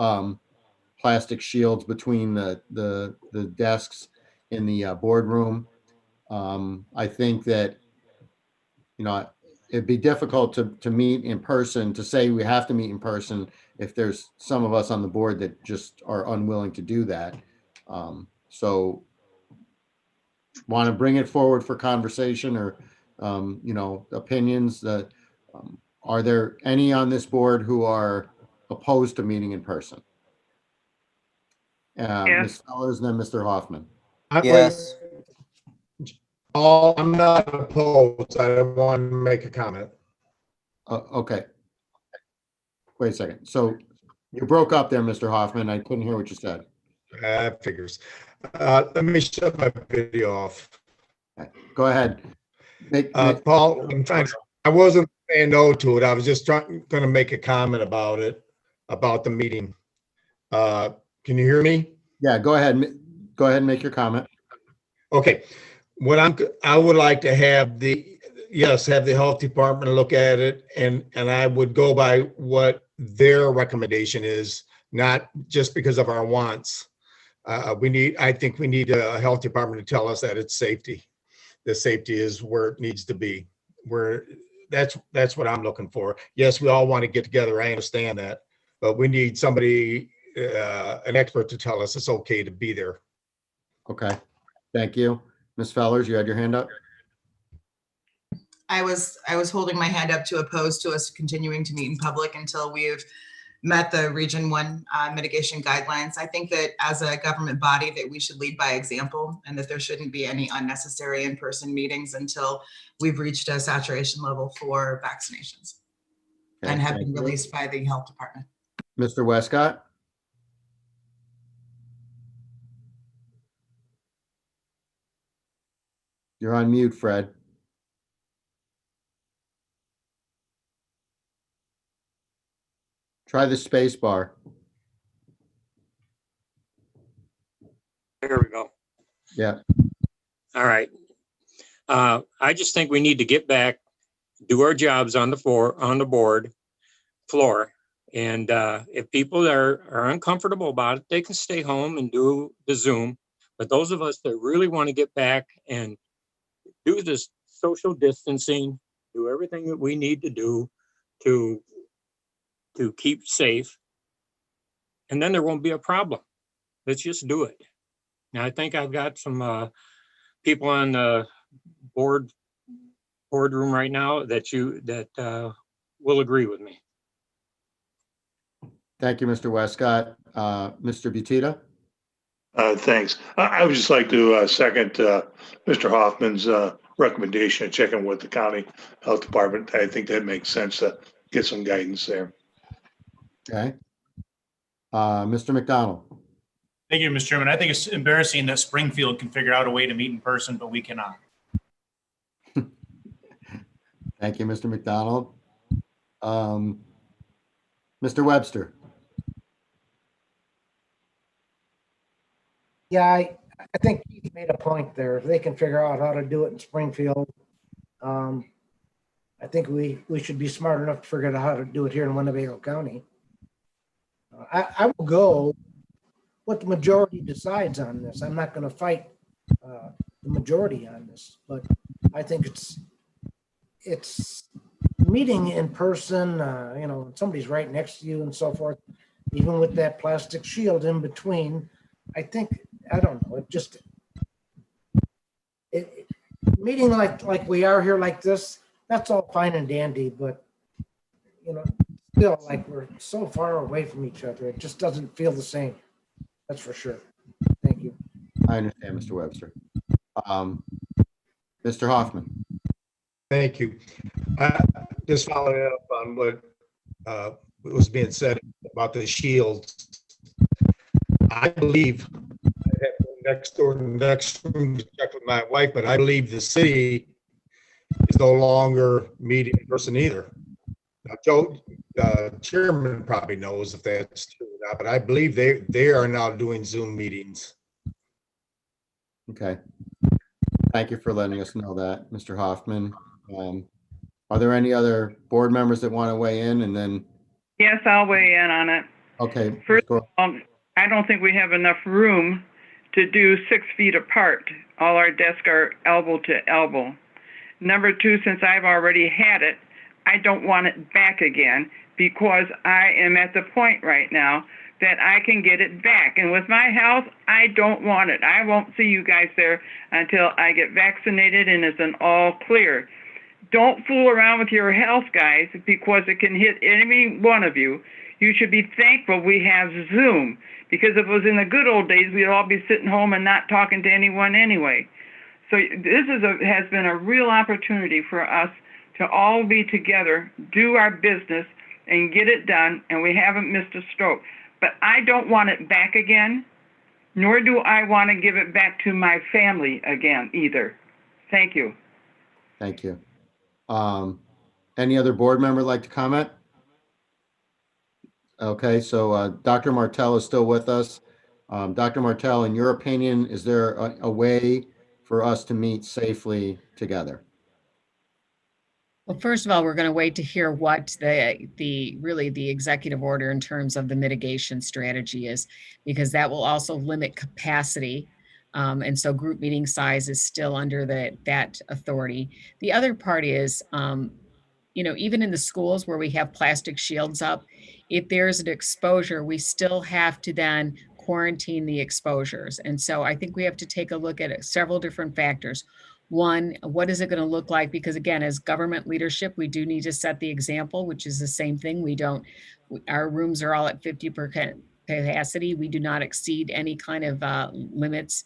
plastic shields between the desks in the boardroom. I think that, it'd be difficult to meet in person, to say we have to meet in person if there's some of us on the board that just are unwilling to do that. So want to bring it forward for conversation, or, opinions that, are there any on this board who are opposed to meeting in person? Ms. Fellers, then Mr. Hoffman.
Yes.
I'm not opposed. I want to make a comment.
Okay. Wait a second. So you broke up there, Mr. Hoffman. I couldn't hear what you said.
That figures. Let me shut my video off.
Okay. Go ahead.
Paul, I wasn't saying no to it. I was just going to make a comment about it, about the meeting. Can you hear me?
Yeah, go ahead. Go ahead and make your comment.
Okay. I would like to have the health department look at it, and I would go by what their recommendation is, not just because of our wants. I think we need a health department to tell us that it's safety. The safety is where it needs to be. That's what I'm looking for. Yes, we all want to get together. I understand that, but we need somebody, an expert, to tell us it's okay to be there.
Okay. Thank you. Ms. Fellers, you had your hand up?
I was holding my hand up to oppose to us continuing to meet in public until we've met the Region 1 mitigation guidelines. I think that as a government body that we should lead by example, and that there shouldn't be any unnecessary in-person meetings until we've reached a saturation level for vaccinations and have been released by the health department.
Mr. Westcott? You're on mute, Fred. Try the space bar.
There we go.
Yeah.
All right. I just think we need to get back, do our jobs on the board floor. And if people are uncomfortable about it, they can stay home and do the Zoom. But those of us that really want to get back and do this social distancing, do everything that we need to do to keep safe, and then there won't be a problem. Let's just do it. Now, I think I've got some people on the board boardroom right now that will agree with me.
Thank you, Mr. Westcott. Mr. Butita?
Thanks. I would just like to second Mr. Hoffman's recommendation of checking with the county health department. I think that makes sense to get some guidance there.
Okay. Mr. McDonald?
Thank you, Mr. Chairman. I think it's embarrassing that Springfield can figure out a way to meet in person, but we cannot.
Thank you, Mr. McDonald. Mr. Webster?
Yeah, I think Keith made a point there. If they can figure out how to do it in Springfield, I think we should be smart enough to figure out how to do it here in Winnebago County. I will go what the majority decides on this. I'm not going to fight the majority on this, but I think it's meeting in person, somebody's right next to you and so forth, even with that plastic shield in between. I think, I don't know, meeting like we are here like this, that's all fine and dandy, but still like we're so far away from each other. It just doesn't feel the same. That's for sure. Thank you.
I understand, Mr. Webster. Mr. Hoffman?
Thank you. Just following up on what was being said about the shields. I believe, I have to go next door to the next room to check with my wife, but I believe the city is no longer meeting in person either. Now, Joe, chairman probably knows if that's true or not, but I believe they are now doing Zoom meetings.
Okay. Thank you for letting us know that, Mr. Hoffman. Are there any other board members that want to weigh in and then?
Yes, I'll weigh in on it.
Okay.
First of all, I don't think we have enough room to do 6 feet apart. All our desks are elbow to elbow. Number two, since I've already had it, I don't want it back again because I am at the point right now that I can get it back. And with my health, I don't want it. I won't see you guys there until I get vaccinated and it's an all clear. Don't fool around with your health, guys, because it can hit any one of you. You should be thankful we have Zoom, because if it was in the good old days, we'd all be sitting home and not talking to anyone anyway. So this has been a real opportunity for us to all be together, do our business, and get it done, and we haven't missed a stroke. But I don't want it back again, nor do I want to give it back to my family again either. Thank you.
Thank you. Any other board member like to comment? Okay, so Dr. Martell is still with us. Dr. Martell, in your opinion, is there a way for us to meet safely together?
Well, first of all, we're going to wait to hear what the executive order in terms of the mitigation strategy is, because that will also limit capacity. And so group meeting size is still under that authority. The other part is, even in the schools where we have plastic shields up, if there's an exposure, we still have to then quarantine the exposures. And so I think we have to take a look at several different factors. One, what is it going to look like? Because again, as government leadership, we do need to set the example, which is the same thing. Our rooms are all at 50% capacity. We do not exceed any kind of limits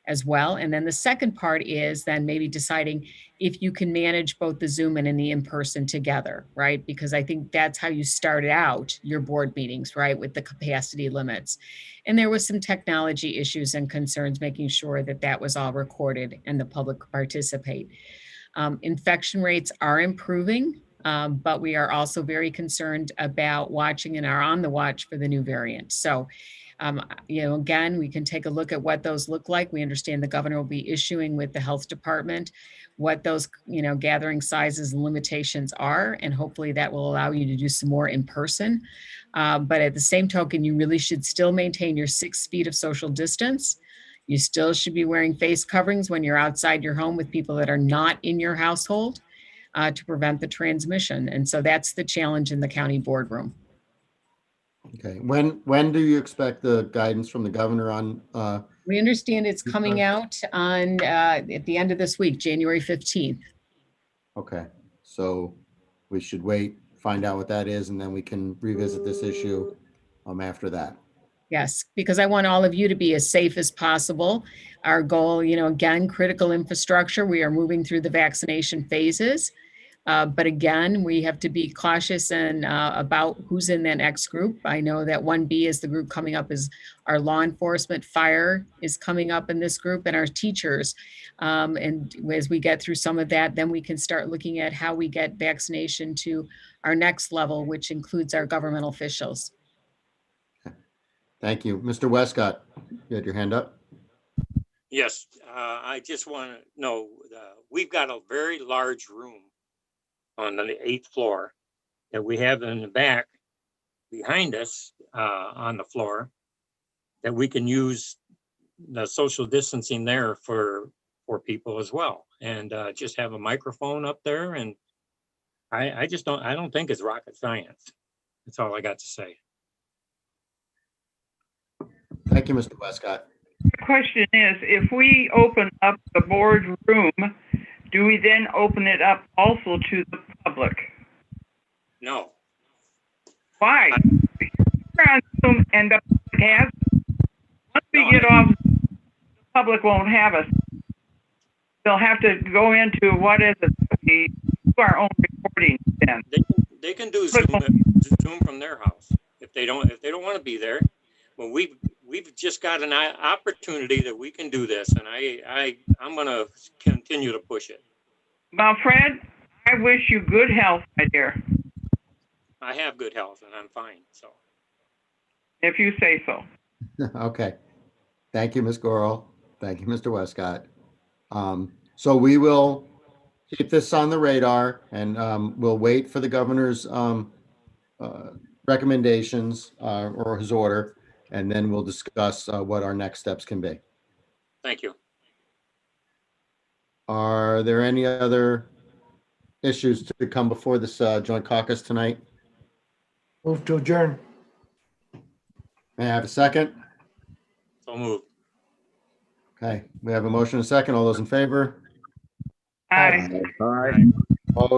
as well. And then the second part is then maybe deciding if you can manage both the Zoom and in the in-person together, right? Because I think that's how you started out your board meetings, right? With the capacity limits. And there was some technology issues and concerns, making sure that that was all recorded and the public participate. Infection rates are improving, but we are also very concerned about watching and are on the watch for the new variant. So, again, we can take a look at what those look like. We understand the governor will be issuing with the health department what those, gathering sizes and limitations are, and hopefully that will allow you to do some more in person. But at the same token, you really should still maintain your 6 feet of social distance. You still should be wearing face coverings when you're outside your home with people that are not in your household to prevent the transmission. And so that's the challenge in the county boardroom.
Okay, when do you expect the guidance from the governor on?
We understand it's coming out on at the end of this week, January 15th.
Okay, so we should wait, find out what that is, and then we can revisit this issue after that.
Yes, because I want all of you to be as safe as possible. Our goal, again, critical infrastructure, we are moving through the vaccination phases. But again, we have to be cautious and about who's in that next group. I know that 1B is the group coming up is our law enforcement, fire is coming up in this group, and our teachers. And as we get through some of that, then we can start looking at how we get vaccination to our next level, which includes our governmental officials.
Thank you. Mr. Westcott, you had your hand up?
Yes, I just want to know, we've got a very large room on the 8th floor that we have in the back behind us on the floor that we can use the social distancing there for people as well. And just have a microphone up there. And I don't think it's rocket science. That's all I got to say.
Thank you, Mr. Westcott.
The question is, if we open up the board room, do we then open it up also to the public?
No.
Why? We're on Zoom and the public has. Once we get off, the public won't have us. They'll have to go into what is it? We do our own recording then.
They can do Zoom from their house if they don't want to be there. Well, we've just got an opportunity that we can do this, and I'm going to continue to push it.
Well, Fred, I wish you good health, my dear.
I have good health and I'm fine. So,
if you say so.
Okay. Thank you, Ms. Gorel. Thank you, Mr. Westcott. So we will keep this on the radar, and we'll wait for the governor's recommendations or his order, and then we'll discuss what our next steps can be.
thank you.
Are there any other issues to come before this joint caucus tonight?
Move to adjourn.
May I have a second?
So moved.
Okay, we have a motion and a second. All those in favor?
Aye.
Opposed?